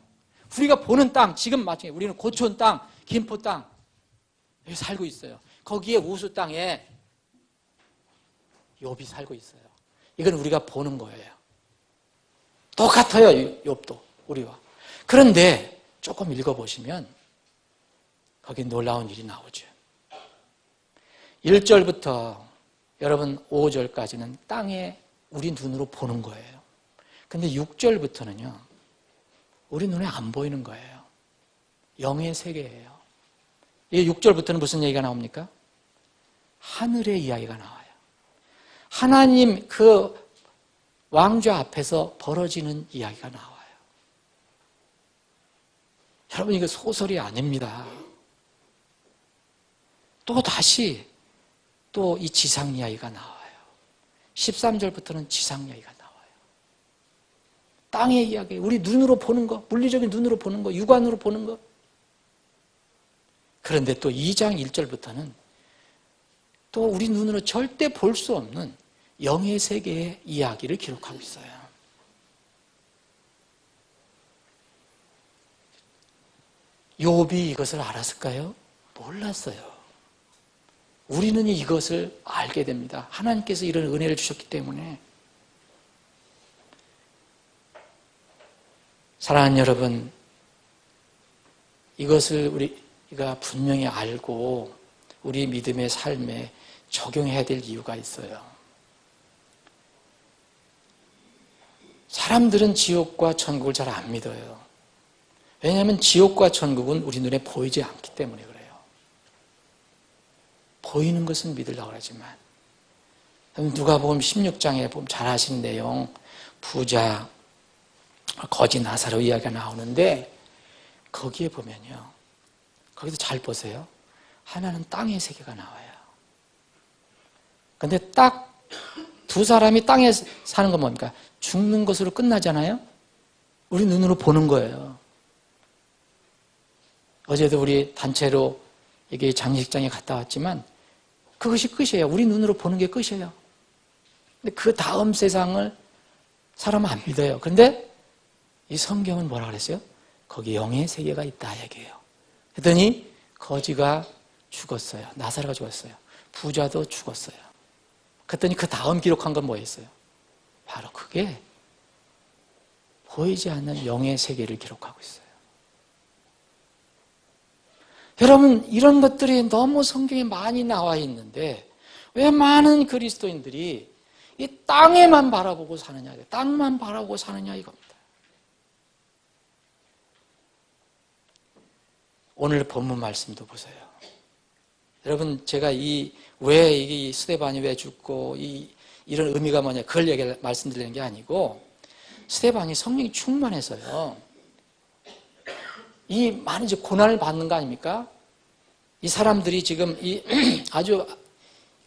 우리가 보는 땅, 지금 마찬가지 우리는 고촌 땅, 김포 땅 여기 살고 있어요. 거기에 우수 땅에 욥이 살고 있어요. 이건 우리가 보는 거예요. 똑같아요, 욥도 우리와. 그런데 조금 읽어보시면 거기 놀라운 일이 나오죠. 1절부터 여러분 5절까지는 땅에 우리 눈으로 보는 거예요. 근데 6절부터는요, 우리 눈에 안 보이는 거예요. 영의 세계예요. 이 6절부터는 무슨 얘기가 나옵니까? 하늘의 이야기가 나와요. 하나님 그 왕좌 앞에서 벌어지는 이야기가 나와요. 여러분, 이거 소설이 아닙니다. 또 다시 또 이 지상 이야기가 나와요. 13절부터는 지상 이야기가 나와요. 땅의 이야기, 우리 눈으로 보는 거, 물리적인 눈으로 보는 거, 육안으로 보는 거. 그런데 또 2장 1절부터는 또 우리 눈으로 절대 볼 수 없는 영의 세계의 이야기를 기록하고 있어요. 욥이 이것을 알았을까요? 몰랐어요. 우리는 이것을 알게 됩니다. 하나님께서 이런 은혜를 주셨기 때문에. 사랑하는 여러분, 이것을 우리가 분명히 알고 우리 믿음의 삶에 적용해야 될 이유가 있어요. 사람들은 지옥과 천국을 잘 안 믿어요. 왜냐하면 지옥과 천국은 우리 눈에 보이지 않기 때문에 그래요. 보이는 것은 믿으려고 하지만, 누가복음 16장에 보면 잘 아시는 내용, 부자, 거지 나사로 이야기가 나오는데, 거기에 보면요, 거기도 잘 보세요. 하나는 땅의 세계가 나와요. 근데 딱 두 사람이 땅에 사는 건 뭡니까? 죽는 것으로 끝나잖아요? 우리 눈으로 보는 거예요. 어제도 우리 단체로 여기 장례식장에 갔다 왔지만 그것이 끝이에요. 우리 눈으로 보는 게 끝이에요. 근데 그 다음 세상을 사람은 안 믿어요. 그런데 이 성경은 뭐라 그랬어요? 거기 영의 세계가 있다 얘기해요. 그랬더니 거지가 죽었어요. 나사로가 죽었어요. 부자도 죽었어요. 그랬더니 그 다음 기록한 건 뭐였어요? 바로 그게 보이지 않는 영의 세계를 기록하고 있어요. 여러분, 이런 것들이 너무 성경에 많이 나와 있는데 왜 많은 그리스도인들이 이 땅에만 바라보고 사느냐, 땅만 바라보고 사느냐 이겁니다. 오늘 본문 말씀도 보세요. 여러분, 제가 왜 이 스데반이 왜 죽고 이런 의미가 뭐냐, 그걸 말씀드리는 게 아니고, 스데반이 성령이 충만해서요, 이 많은 이제 고난을 받는 거 아닙니까? 이 사람들이 지금 아주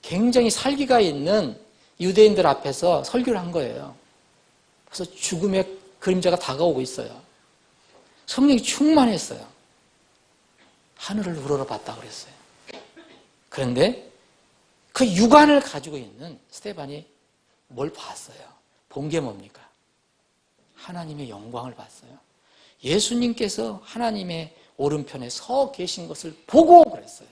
굉장히 살기가 있는 유대인들 앞에서 설교를 한 거예요. 그래서 죽음의 그림자가 다가오고 있어요. 성령이 충만했어요. 하늘을 우러러봤다 그랬어요. 그런데 그 육안을 가지고 있는 스데반이 뭘 봤어요? 본 게 뭡니까? 하나님의 영광을 봤어요. 예수님께서 하나님의 오른편에 서 계신 것을 보고 그랬어요.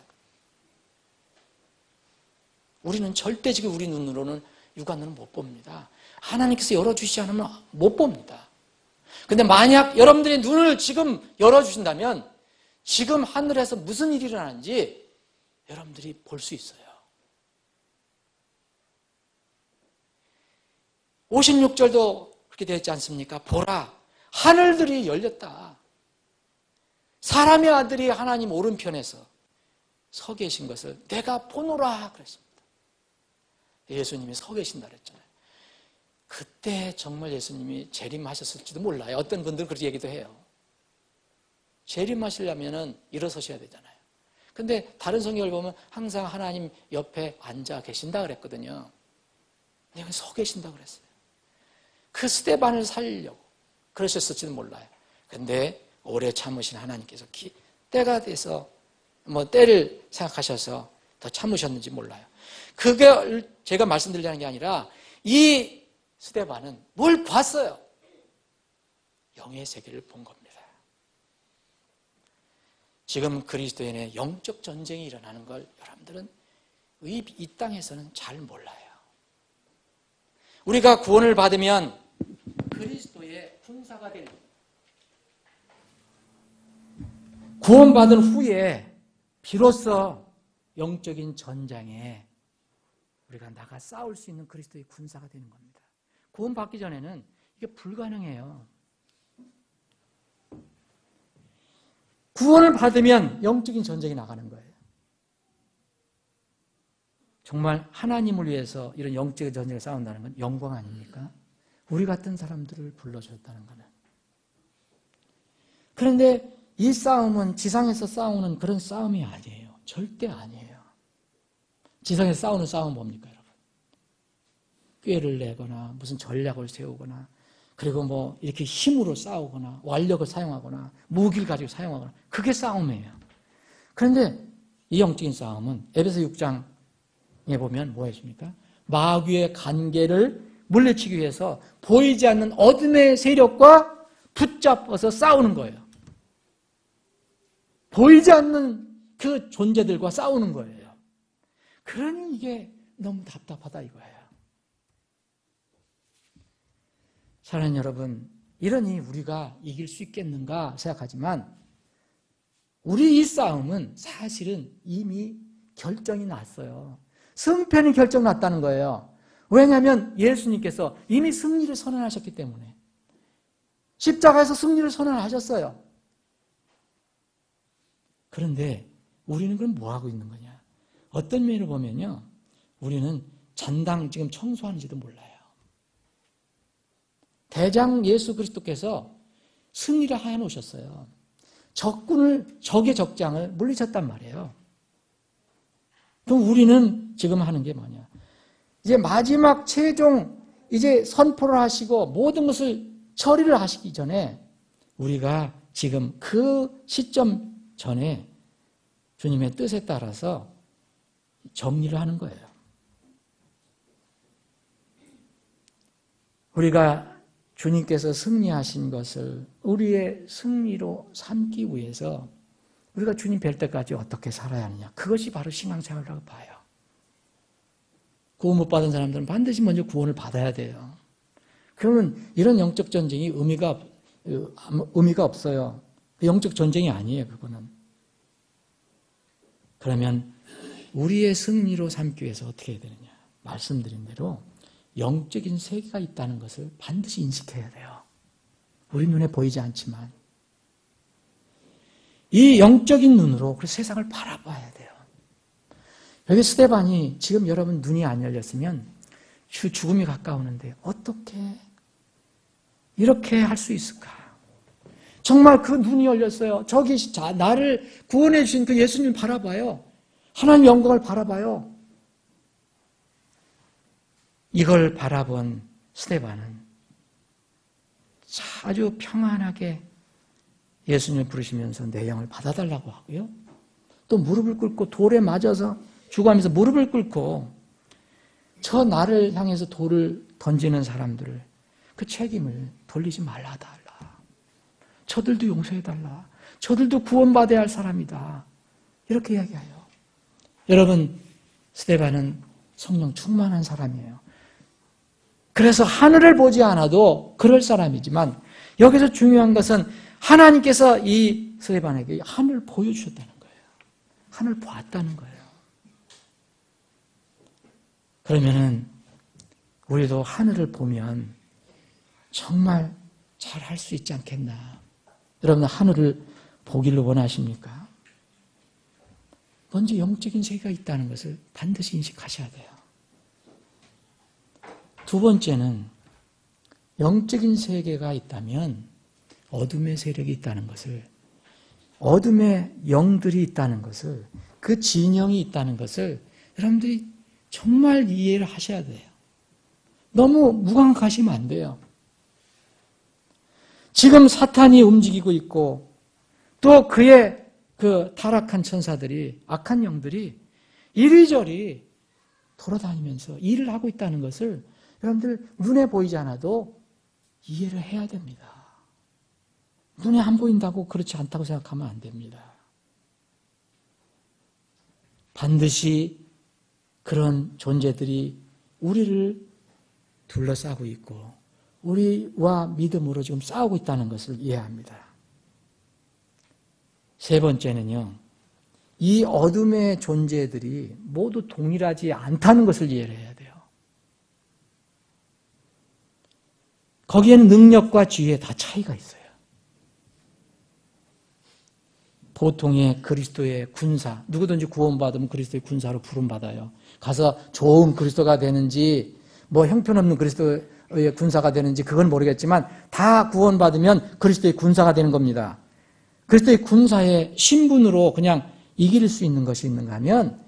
우리는 절대적인 우리 눈으로는 육안으로는 못 봅니다. 하나님께서 열어주시지 않으면 못 봅니다. 근데 만약 여러분들의 눈을 지금 열어주신다면 지금 하늘에서 무슨 일이 일어나는지 여러분들이 볼 수 있어요. 56절도 그렇게 되어 있지 않습니까? 보라, 하늘들이 열렸다. 사람의 아들이 하나님 오른편에서 서 계신 것을 내가 보노라 그랬습니다. 예수님이 서 계신다 그랬잖아요. 그때 정말 예수님이 재림하셨을지도 몰라요. 어떤 분들은 그렇게 얘기도 해요. 재림하시려면 일어서셔야 되잖아요. 근데 다른 성경을 보면 항상 하나님 옆에 앉아 계신다 그랬거든요. 근데 서 계신다 그랬어요. 그 스데반을 살리려고 그러셨을지도 몰라요. 근데 오래 참으신 하나님께서 때가 돼서 때를 생각하셔서 더 참으셨는지 몰라요. 그게 제가 말씀드리려는 게 아니라 이 스데반은 뭘 봤어요? 영의 세계를 본 겁니다. 지금 그리스도인의 영적 전쟁이 일어나는 걸 여러분들은 이 땅에서는 잘 몰라요. 우리가 구원을 받으면 그리스도의 군사가 되는, 구원받은 후에 비로소 영적인 전장에 우리가 나가 싸울 수 있는 그리스도의 군사가 되는 겁니다. 구원받기 전에는 이게 불가능해요. 구원을 받으면 영적인 전쟁이 나가는 거예요. 정말 하나님을 위해서 이런 영적인 전쟁을 싸운다는 건 영광 아닙니까? 우리 같은 사람들을 불러줬다는 거는. 그런데 이 싸움은 지상에서 싸우는 그런 싸움이 아니에요. 절대 아니에요. 지상에서 싸우는 싸움은 뭡니까, 여러분? 꾀를 내거나 무슨 전략을 세우거나 그리고 이렇게 힘으로 싸우거나 완력을 사용하거나 무기를 가지고 사용하거나 그게 싸움이에요. 그런데 이 영적인 싸움은 에베소 6장에 보면 뭐 했습니까? 마귀의 관계를 물리치기 위해서 보이지 않는 어둠의 세력과 붙잡아서 싸우는 거예요. 보이지 않는 그 존재들과 싸우는 거예요. 그러니 이게 너무 답답하다 이거예요. 사랑하는 여러분, 이러니 우리가 이길 수 있겠는가 생각하지만 우리 이 싸움은 사실은 이미 결정이 났어요. 승패는 결정 났다는 거예요. 왜냐하면 예수님께서 이미 승리를 선언하셨기 때문에. 십자가에서 승리를 선언하셨어요. 그런데 우리는 그럼 뭐 하고 있는 거냐? 어떤 면으로 보면요, 우리는 전당 지금 청소하는지도 몰라요. 대장 예수 그리스도께서 승리를 하여 놓으셨어요. 적의 적장을 물리쳤단 말이에요. 그럼 우리는 지금 하는 게 뭐냐? 이제 마지막 최종 이제 선포를 하시고 모든 것을 처리를 하시기 전에 우리가 지금 그 시점 전에 주님의 뜻에 따라서 정리를 하는 거예요. 우리가 주님께서 승리하신 것을 우리의 승리로 삼기 위해서 우리가 주님 뵐 때까지 어떻게 살아야 하느냐. 그것이 바로 신앙생활이라고 봐요. 구원 못 받은 사람들은 반드시 먼저 구원을 받아야 돼요. 그러면 이런 영적 전쟁이 의미가 없어요. 영적 전쟁이 아니에요, 그거는. 그러면 우리의 승리로 삼기 위해서 어떻게 해야 되느냐. 말씀드린 대로 영적인 세계가 있다는 것을 반드시 인식해야 돼요. 우리 눈에 보이지 않지만 이 영적인 눈으로 그 세상을 바라봐야 돼요. 여기 스데반이 지금 여러분 눈이 안 열렸으면 죽음이 가까우는데 어떻게 이렇게 할 수 있을까? 정말 그 눈이 열렸어요. 저기 나를 구원해 주신 그 예수님 바라봐요. 하나님 영광을 바라봐요. 이걸 바라본 스데반은 아주 평안하게 예수님을 부르시면서 내 영을 받아달라고 하고요. 또 무릎을 꿇고 돌에 맞아서 죽어가면서 무릎을 꿇고 저 나를 향해서 돌을 던지는 사람들을 그 책임을 돌리지 말라달라. 저들도 용서해달라. 저들도 구원받아야 할 사람이다. 이렇게 이야기해요. 여러분, 스데반은 성령 충만한 사람이에요. 그래서 하늘을 보지 않아도 그럴 사람이지만 여기서 중요한 것은 하나님께서 이 스데반에게 하늘을 보여주셨다는 거예요. 하늘을 봤다는 거예요. 그러면은 우리도 하늘을 보면 정말 잘 할 수 있지 않겠나. 여러분 하늘을 보기를 원하십니까? 먼저 영적인 세계가 있다는 것을 반드시 인식하셔야 돼요. 두 번째는 영적인 세계가 있다면 어둠의 세력이 있다는 것을, 어둠의 영들이 있다는 것을, 그 진영이 있다는 것을 여러분들이 정말 이해를 하셔야 돼요. 너무 무감각하시면 안 돼요. 지금 사탄이 움직이고 있고 또 그의 그 타락한 천사들이, 악한 영들이 이리저리 돌아다니면서 일을 하고 있다는 것을 여러분들 눈에 보이지 않아도 이해를 해야 됩니다. 눈에 안 보인다고 그렇지 않다고 생각하면 안 됩니다. 반드시 그런 존재들이 우리를 둘러싸고 있고 우리와 믿음으로 지금 싸우고 있다는 것을 이해합니다. 세 번째는요, 이 어둠의 존재들이 모두 동일하지 않다는 것을 이해를 해야 돼요. 거기에는 능력과 지위에 다 차이가 있어요. 보통의 그리스도의 군사, 누구든지 구원받으면 그리스도의 군사로 부름받아요. 가서 좋은 그리스도가 되는지 뭐 형편없는 그리스도의 군사가 되는지 그건 모르겠지만 다 구원받으면 그리스도의 군사가 되는 겁니다. 그리스도의 군사의 신분으로 그냥 이길 수 있는 것이 있는가 하면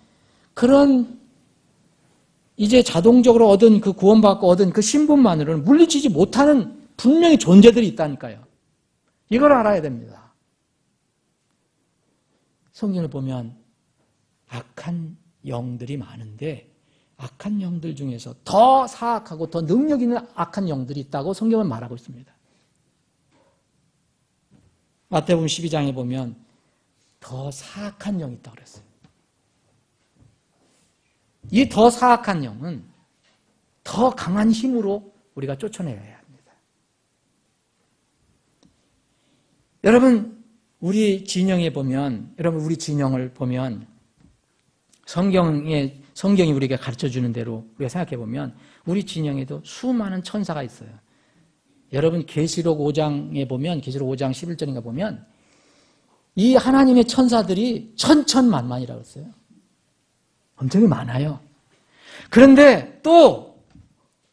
그런 이제 자동적으로 얻은 그 구원받고 얻은 그 신분만으로는 물리치지 못하는 분명히 존재들이 있다니까요. 이걸 알아야 됩니다. 성경을 보면 악한 영들이 많은데 악한 영들 중에서 더 사악하고 더 능력 있는 악한 영들이 있다고 성경은 말하고 있습니다. 마태복음 12장에 보면 더 사악한 영이 있다고 그랬어요. 이 더 사악한 영은 더 강한 힘으로 우리가 쫓아내야 합니다. 여러분, 우리 진영을 보면 성경이 우리에게 가르쳐 주는 대로 우리가 생각해 보면 우리 진영에도 수많은 천사가 있어요. 여러분 계시록 5장에 보면 계시록 5장 11절인가 보면 이 하나님의 천사들이 천천만만이라고 했어요. 엄청 많아요. 그런데 또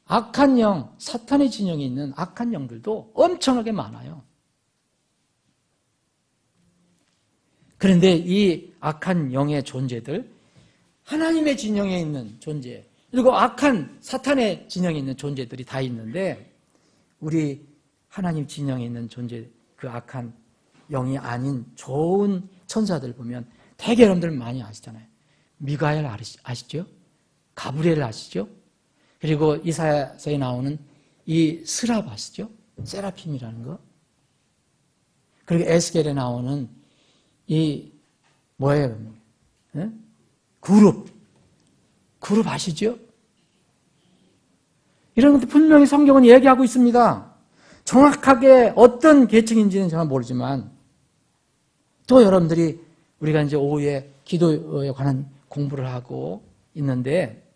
악한 영, 사탄의 진영에 있는 악한 영들도 엄청나게 많아요. 그런데 이 악한 영의 존재들, 하나님의 진영에 있는 존재, 그리고 악한 사탄의 진영에 있는 존재들이 다 있는데 우리 하나님 진영에 있는 존재, 그 악한 영이 아닌 좋은 천사들 보면 대개 여러분들 많이 아시잖아요. 미가엘 아시죠? 가브리엘 아시죠? 그리고 이사야서에 나오는 이 스랍 아시죠? 세라핌이라는 거. 그리고 에스겔에 나오는 이 뭐예요? 네? 그룹 아시죠? 이런 것도 분명히 성경은 얘기하고 있습니다. 정확하게 어떤 계층인지는 저는 모르지만 또 여러분들이 우리가 이제 오후에 기도에 관한 공부를 하고 있는데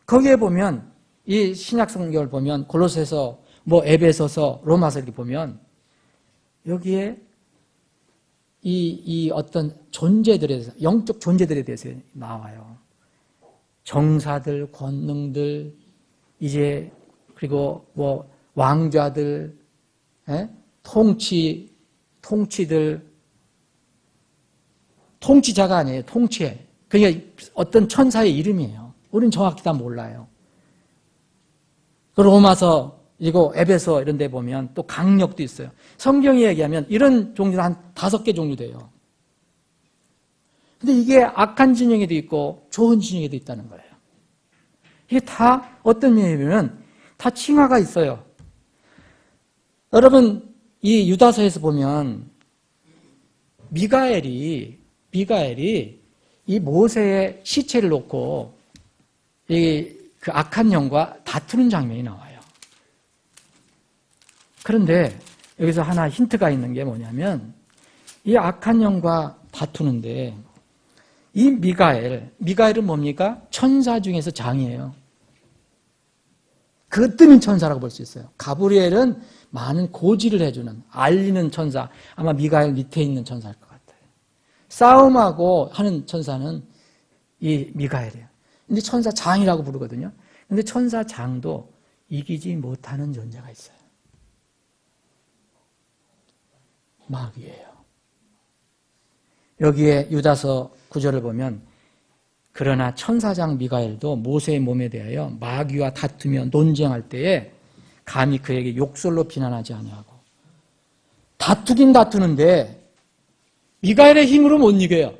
거기에 보면 이 신약 성경을 보면 골로새서, 에베소서, 로마서 이렇게 보면 여기에 이 어떤 존재들에 대해서, 영적 존재들에 대해서 나와요. 정사들, 권능들, 이제 그리고 왕좌들, 통치들, 통치자가 아니에요. 통치해. 그러니까 어떤 천사의 이름이에요. 우리는 정확히 다 몰라요. 로마서, 그리고 에베소 이런 데 보면 또 강력도 있어요. 성경이 얘기하면 이런 종류는 한 5개 종류 돼요. 근데 이게 악한 진영에도 있고 좋은 진영에도 있다는 거예요. 이게 다 어떤 면이냐면 다 칭화가 있어요. 여러분, 이 유다서에서 보면 미가엘이 이 모세의 시체를 놓고 그 악한 영과 다투는 장면이 나와요. 그런데 여기서 하나 힌트가 있는 게 뭐냐면 이 악한 영과 다투는데 이 미가엘은 뭡니까? 천사 중에서 장이에요. 그 뜨민 천사라고 볼 수 있어요. 가브리엘은 많은 고지를 해주는, 알리는 천사, 아마 미가엘 밑에 있는 천사일 것 같아요. 싸움하고 하는 천사는 이 미가엘이에요. 근데 천사 장이라고 부르거든요. 근데 천사 장도 이기지 못하는 존재가 있어요. 마귀예요. 여기에 유다서 9절을 보면 그러나 천사장 미가엘도 모세의 몸에 대하여 마귀와 다투며 논쟁할 때에 감히 그에게 욕설로 비난하지 아니하고 다투긴 다투는데 미가엘의 힘으로 못 이겨요.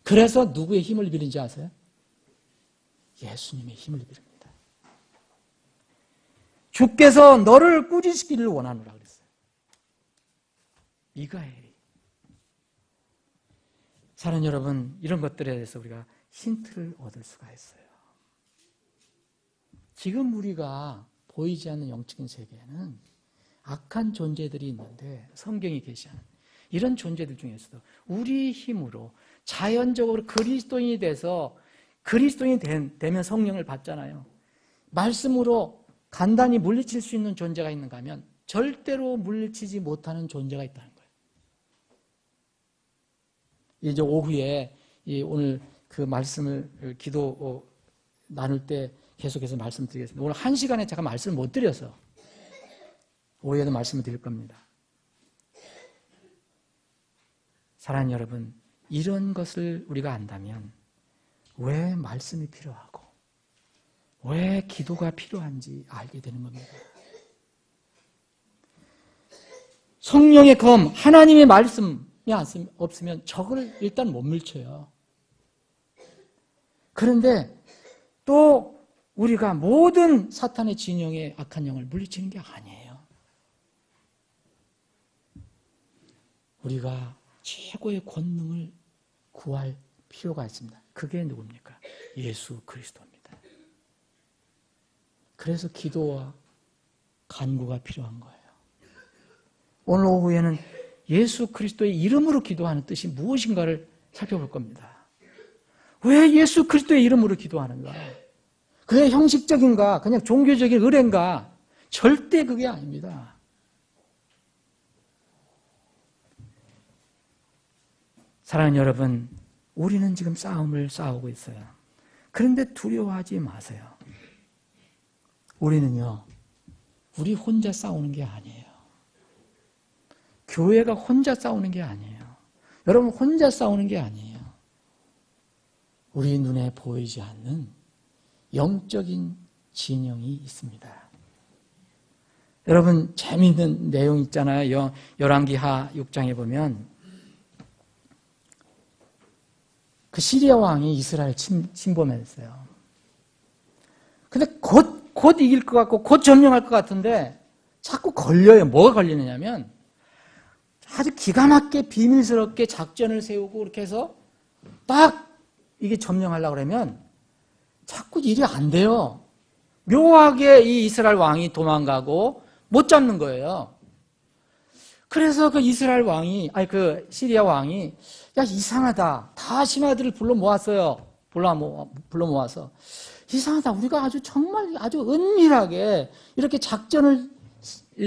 그래서 누구의 힘을 빌린지 아세요? 예수님의 힘을 빌립니다. 주께서 너를 꾸짖기를 원하노라 그랬어요. 미가엘이. 사랑하는 여러분, 이런 것들에 대해서 우리가 힌트를 얻을 수가 있어요. 지금 우리가 보이지 않는 영적인 세계에는 악한 존재들이 있는데 성경이 계시하는 이런 존재들 중에서도 우리 힘으로 자연적으로 그리스도인이 돼서 그리스도인이 되면 성령을 받잖아요. 말씀으로 간단히 물리칠 수 있는 존재가 있는가 하면 절대로 물리치지 못하는 존재가 있다는 거예요. 이제 오후에 오늘 그 말씀을 기도 나눌 때 계속해서 말씀드리겠습니다. 오늘 1시간에 제가 말씀을 못 드려서 오후에도 말씀을 드릴 겁니다. 사랑하는 여러분, 이런 것을 우리가 안다면 왜 말씀이 필요하고 왜 기도가 필요한지 알게 되는 겁니다. 성령의 검, 하나님의 말씀이 없으면 적을 일단 못 물쳐요. 그런데 또 우리가 모든 사탄의 진영의 악한 영을 물리치는 게 아니에요. 우리가 최고의 권능을 구할 필요가 있습니다. 그게 누굽니까? 예수 그리스도입니다. 그래서 기도와 간구가 필요한 거예요. 오늘 오후에는 예수 그리스도의 이름으로 기도하는 뜻이 무엇인가를 살펴볼 겁니다. 왜 예수 그리스도의 이름으로 기도하는가? 그게 형식적인가? 그냥 종교적인 의례인가? 절대 그게 아닙니다. 사랑하는 여러분, 우리는 지금 싸움을 싸우고 있어요. 그런데 두려워하지 마세요. 우리는요, 우리 혼자 싸우는 게 아니에요. 교회가 혼자 싸우는 게 아니에요. 여러분 혼자 싸우는 게 아니에요. 우리 눈에 보이지 않는 영적인 진영이 있습니다. 여러분 재미있는 내용 있잖아요. 열왕기하 6장에 보면 그 시리아 왕이 이스라엘 침범했어요. 근데 곧 이길 것 같고 곧 점령할 것 같은데 자꾸 걸려요. 뭐가 걸리느냐면 아주 기가 막히게 비밀스럽게 작전을 세우고 이렇게 해서 딱 이게 점령하려고 그러면 자꾸 일이 안 돼요. 묘하게 이 이스라엘 왕이 도망가고 못 잡는 거예요. 그래서 그 이스라엘 왕이, 그 시리아 왕이, 야, 이상하다. 다 신하들을 불러 모았어요. 불러 모아서. 이상하다. 우리가 정말 아주 은밀하게 이렇게 작전을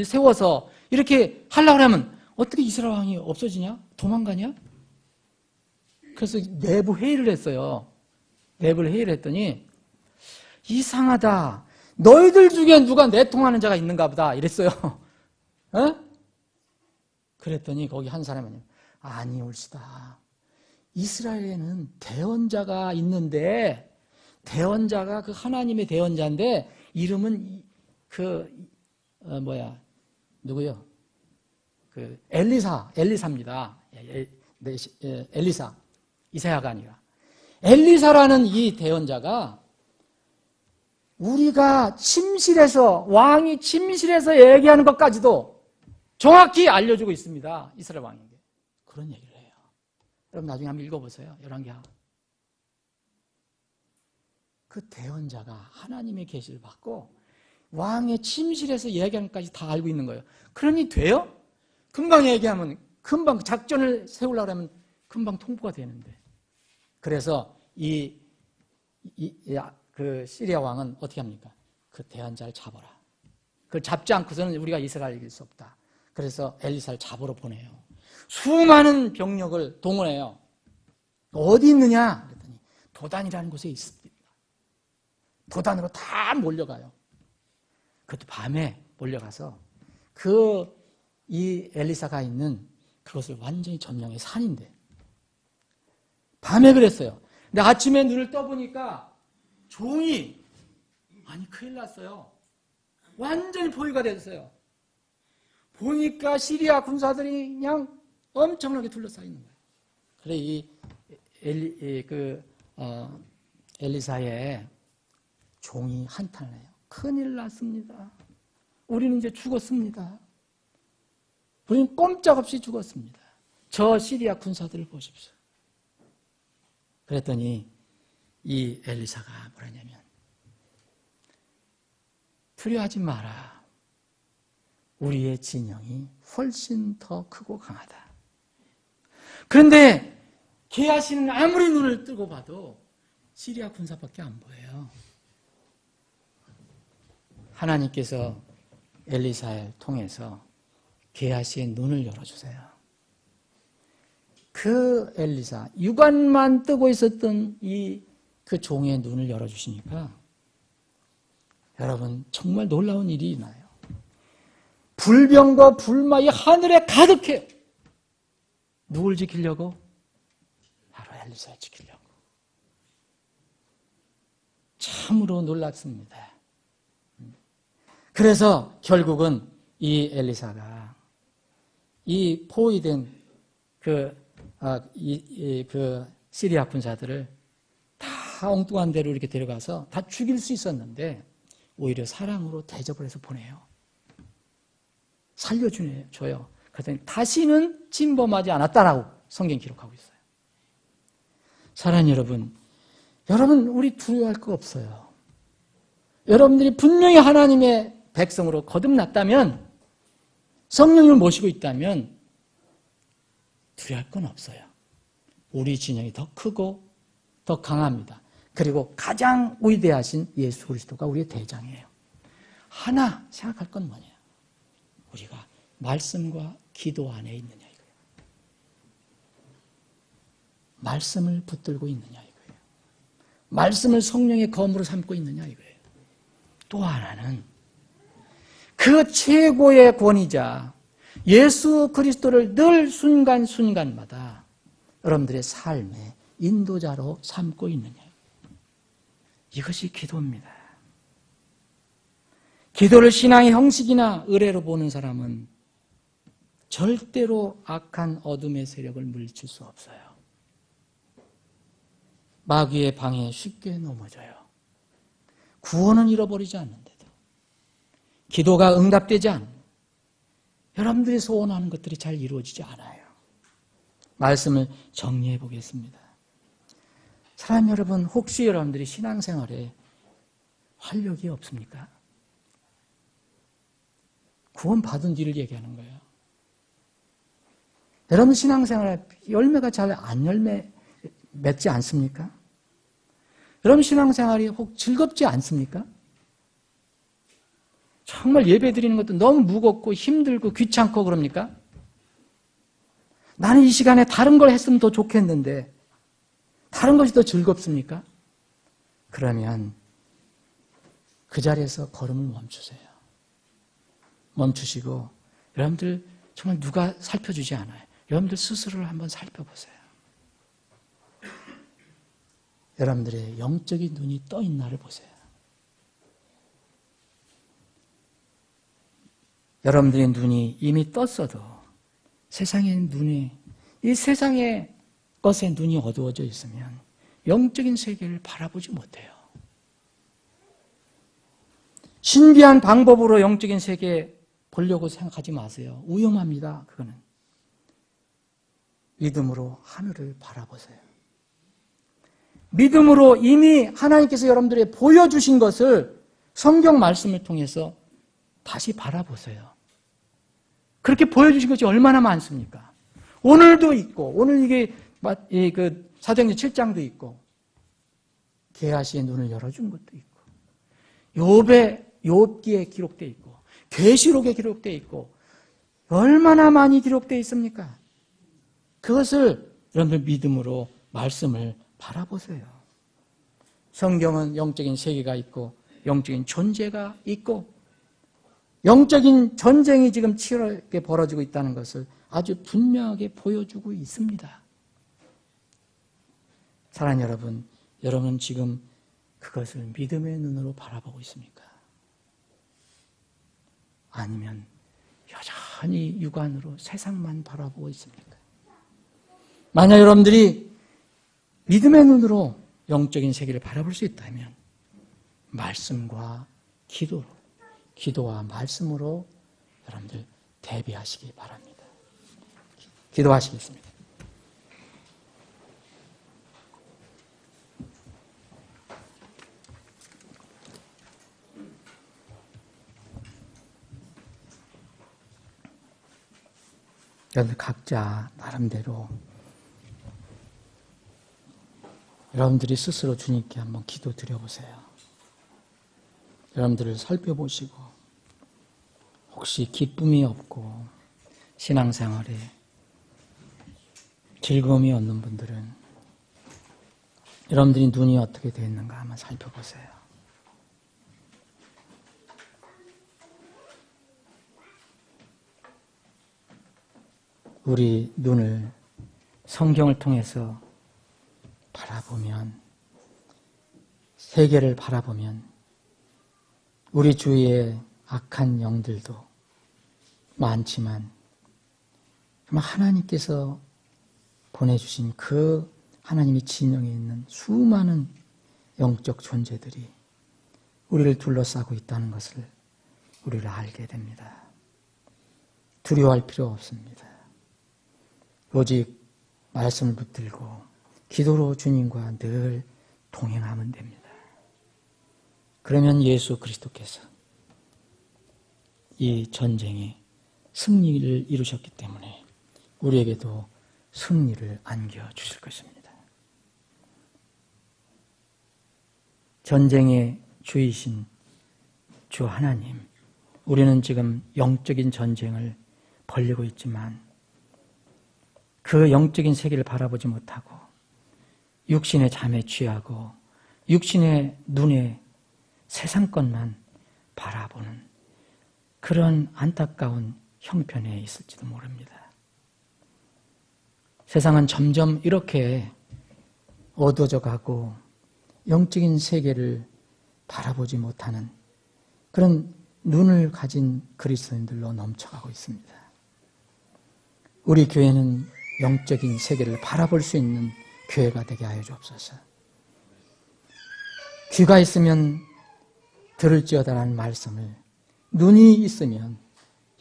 세워서 이렇게 하려고 하면 어떻게 이스라엘 왕이 없어지냐? 도망가냐? 그래서 내부 회의를 했어요. 내부 회의를 했더니 이상하다. 너희들 중에 누가 내통하는 자가 있는가 보다. 이랬어요. 그랬더니 거기 한 사람이 아니 올시다. 이스라엘에는 대언자가 있는데 대언자가 그 하나님의 대언자인데 이름은 누구요? 엘리사입니다. 엘리사. 이사야가 아니라. 엘리사라는 이 대언자가 우리가 왕이 침실에서 얘기하는 것까지도 정확히 알려주고 있습니다. 이스라엘 왕에게. 그런 얘기를 해요. 여러분 나중에 한번 읽어보세요. 열왕기하. 그 대언자가 하나님의 계시를 받고 왕의 침실에서 얘기하는 것까지 다 알고 있는 거예요. 그러니 돼요? 금방 얘기하면 금방 작전을 세우려고 하면 금방 통보가 되는데. 그래서 그 시리아 왕은 어떻게 합니까? 그 대언자를 잡아라. 그걸 잡지 않고서는 우리가 이스라엘을 이길 수 없다. 그래서 엘리사를 잡으러 보내요. 수많은 병력을 동원해요. 어디 있느냐? 그랬더니 도단이라는 곳에 있습니다. 도단으로 다 몰려가요. 그것도 밤에 몰려가서 이 엘리사가 있는 그것을 완전히 점령해. 산인데 밤에 그랬어요. 근데 아침에 눈을 떠보니까 종이 큰일 났어요. 완전히 포위가 됐어요. 보니까 시리아 군사들이 그냥 엄청나게 둘러싸여 있는 거예요. 그래 엘리사의 종이 한탄을 해요. 큰일 났습니다. 우리는 이제 죽었습니다. 우리는 꼼짝없이 죽었습니다. 저 시리아 군사들을 보십시오. 그랬더니 이 엘리사가 뭐라냐면 두려워하지 마라. 우리의 진영이 훨씬 더 크고 강하다. 그런데 게하시는 아무리 눈을 뜨고 봐도 시리아 군사밖에 안 보여요. 하나님께서 엘리사를 통해서 게하시의 눈을 열어주세요. 그 엘리사, 육안만 뜨고 있었던 그 종의 눈을 열어주시니까 여러분 정말 놀라운 일이 나요. 불병과 불마이 하늘에 가득해요. 누굴 지키려고? 바로 엘리사를 지키려고. 참으로 놀랍습니다. 그래서 결국은 이 엘리사가 이 포위된 그 시리아 군사들을 다 엉뚱한 데로 이렇게 데려가서 다 죽일 수 있었는데 오히려 사랑으로 대접을 해서 보내요. 살려줘요. 그랬더니 다시는 침범하지 않았다라고 성경 기록하고 있어요. 사랑하는 여러분 우리 두려워할 거 없어요. 여러분들이 분명히 하나님의 백성으로 거듭났다면 성령님을 모시고 있다면 두려울 건 없어요. 우리 진영이 더 크고 더 강합니다. 그리고 가장 위대하신 예수 그리스도가 우리의 대장이에요. 하나 생각할 건 뭐냐? 우리가 말씀과 기도 안에 있느냐 이거예요. 말씀을 붙들고 있느냐 이거예요. 말씀을 성령의 검으로 삼고 있느냐 이거예요. 또 하나는 그 최고의 권위자 예수 그리스도를 늘 순간순간마다 여러분들의 삶의 인도자로 삼고 있느냐. 이것이 기도입니다. 기도를 신앙의 형식이나 의례로 보는 사람은 절대로 악한 어둠의 세력을 물리칠 수 없어요. 마귀의 방해에 쉽게 넘어져요. 구원은 잃어버리지 않는데도 기도가 응답되지 않는 여러분들이 소원하는 것들이 잘 이루어지지 않아요. 말씀을 정리해 보겠습니다. 사람 여러분, 혹시 여러분들이 신앙생활에 활력이 없습니까? 구원 받은 뒤를 얘기하는 거예요. 여러분 신앙생활에 열매가 잘 안 맺지 않습니까? 여러분 신앙생활이 혹 즐겁지 않습니까? 정말 예배 드리는 것도 너무 무겁고 힘들고 귀찮고 그럽니까? 나는 이 시간에 다른 걸 했으면 더 좋겠는데 다른 것이 더 즐겁습니까? 그러면 그 자리에서 걸음을 멈추세요. 멈추시고 여러분들 정말 누가 살펴주지 않아요. 여러분들 스스로를 한번 살펴보세요. 여러분들의 영적인 눈이 떠 있나를 보세요. 여러분들의 눈이 이미 떴어도 세상의 눈이 이 세상의 것에 눈이 어두워져 있으면 영적인 세계를 바라보지 못해요. 신비한 방법으로 영적인 세계 보려고 생각하지 마세요. 위험합니다. 그거는. 믿음으로 하늘을 바라보세요. 믿음으로 이미 하나님께서 여러분들에게 보여주신 것을 성경 말씀을 통해서 다시 바라보세요. 그렇게 보여주신 것이 얼마나 많습니까? 오늘도 있고, 오늘 이게 사도행전 7장도 있고, 게하시의 눈을 열어준 것도 있고, 욥기에 기록되어 있고, 계시록에 기록되어 있고, 얼마나 많이 기록되어 있습니까? 그것을 여러분들 믿음으로 말씀을 바라보세요. 성경은 영적인 세계가 있고, 영적인 존재가 있고, 영적인 전쟁이 지금 치열하게 벌어지고 있다는 것을 아주 분명하게 보여주고 있습니다. 사랑하는 여러분, 여러분은 지금 그것을 믿음의 눈으로 바라보고 있습니까? 아니면 여전히 육안으로 세상만 바라보고 있습니까? 만약 여러분들이 믿음의 눈으로 영적인 세계를 바라볼 수 있다면 말씀과 기도와 말씀으로 여러분들 대비하시기 바랍니다. 기도하시겠습니다. 여러분들 각자 나름대로 여러분들이 스스로 주님께 한번 기도 드려보세요. 여러분들을 살펴보시고 혹시 기쁨이 없고 신앙생활에 즐거움이 없는 분들은 여러분들이 눈이 어떻게 되어 있는가 한번 살펴보세요. 우리 눈을 성경을 통해서 바라보면, 세계를 바라보면 우리 주위에 악한 영들도 많지만 하나님께서 보내주신 그 하나님의 진영에 있는 수많은 영적 존재들이 우리를 둘러싸고 있다는 것을 우리를 알게 됩니다. 두려워할 필요 없습니다. 오직 말씀을 붙들고 기도로 주님과 늘 동행하면 됩니다. 그러면 예수 그리스도께서 이 전쟁에 승리를 이루셨기 때문에 우리에게도 승리를 안겨주실 것입니다. 전쟁의 주이신 주 하나님, 우리는 지금 영적인 전쟁을 벌이고 있지만 그 영적인 세계를 바라보지 못하고 육신의 잠에 취하고 육신의 눈에 세상 것만 바라보는 그런 안타까운 형편에 있을지도 모릅니다. 세상은 점점 이렇게 어두워져 가고 영적인 세계를 바라보지 못하는 그런 눈을 가진 그리스도인들로 넘쳐가고 있습니다. 우리 교회는 영적인 세계를 바라볼 수 있는 교회가 되게 하여 주옵소서. 귀가 있으면 들을지어다라는 말씀을, 눈이 있으면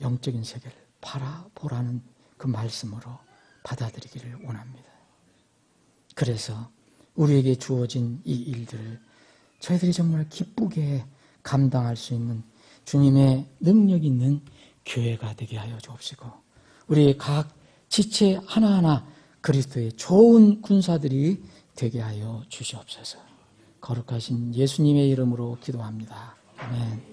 영적인 세계를 바라보라는 그 말씀으로 받아들이기를 원합니다. 그래서 우리에게 주어진 이 일들을 저희들이 정말 기쁘게 감당할 수 있는 주님의 능력 있는 교회가 되게 하여 주옵시고, 우리 각 지체 하나하나 그리스도의 좋은 군사들이 되게 하여 주시옵소서. 거룩하신 예수님의 이름으로 기도합니다. 아멘.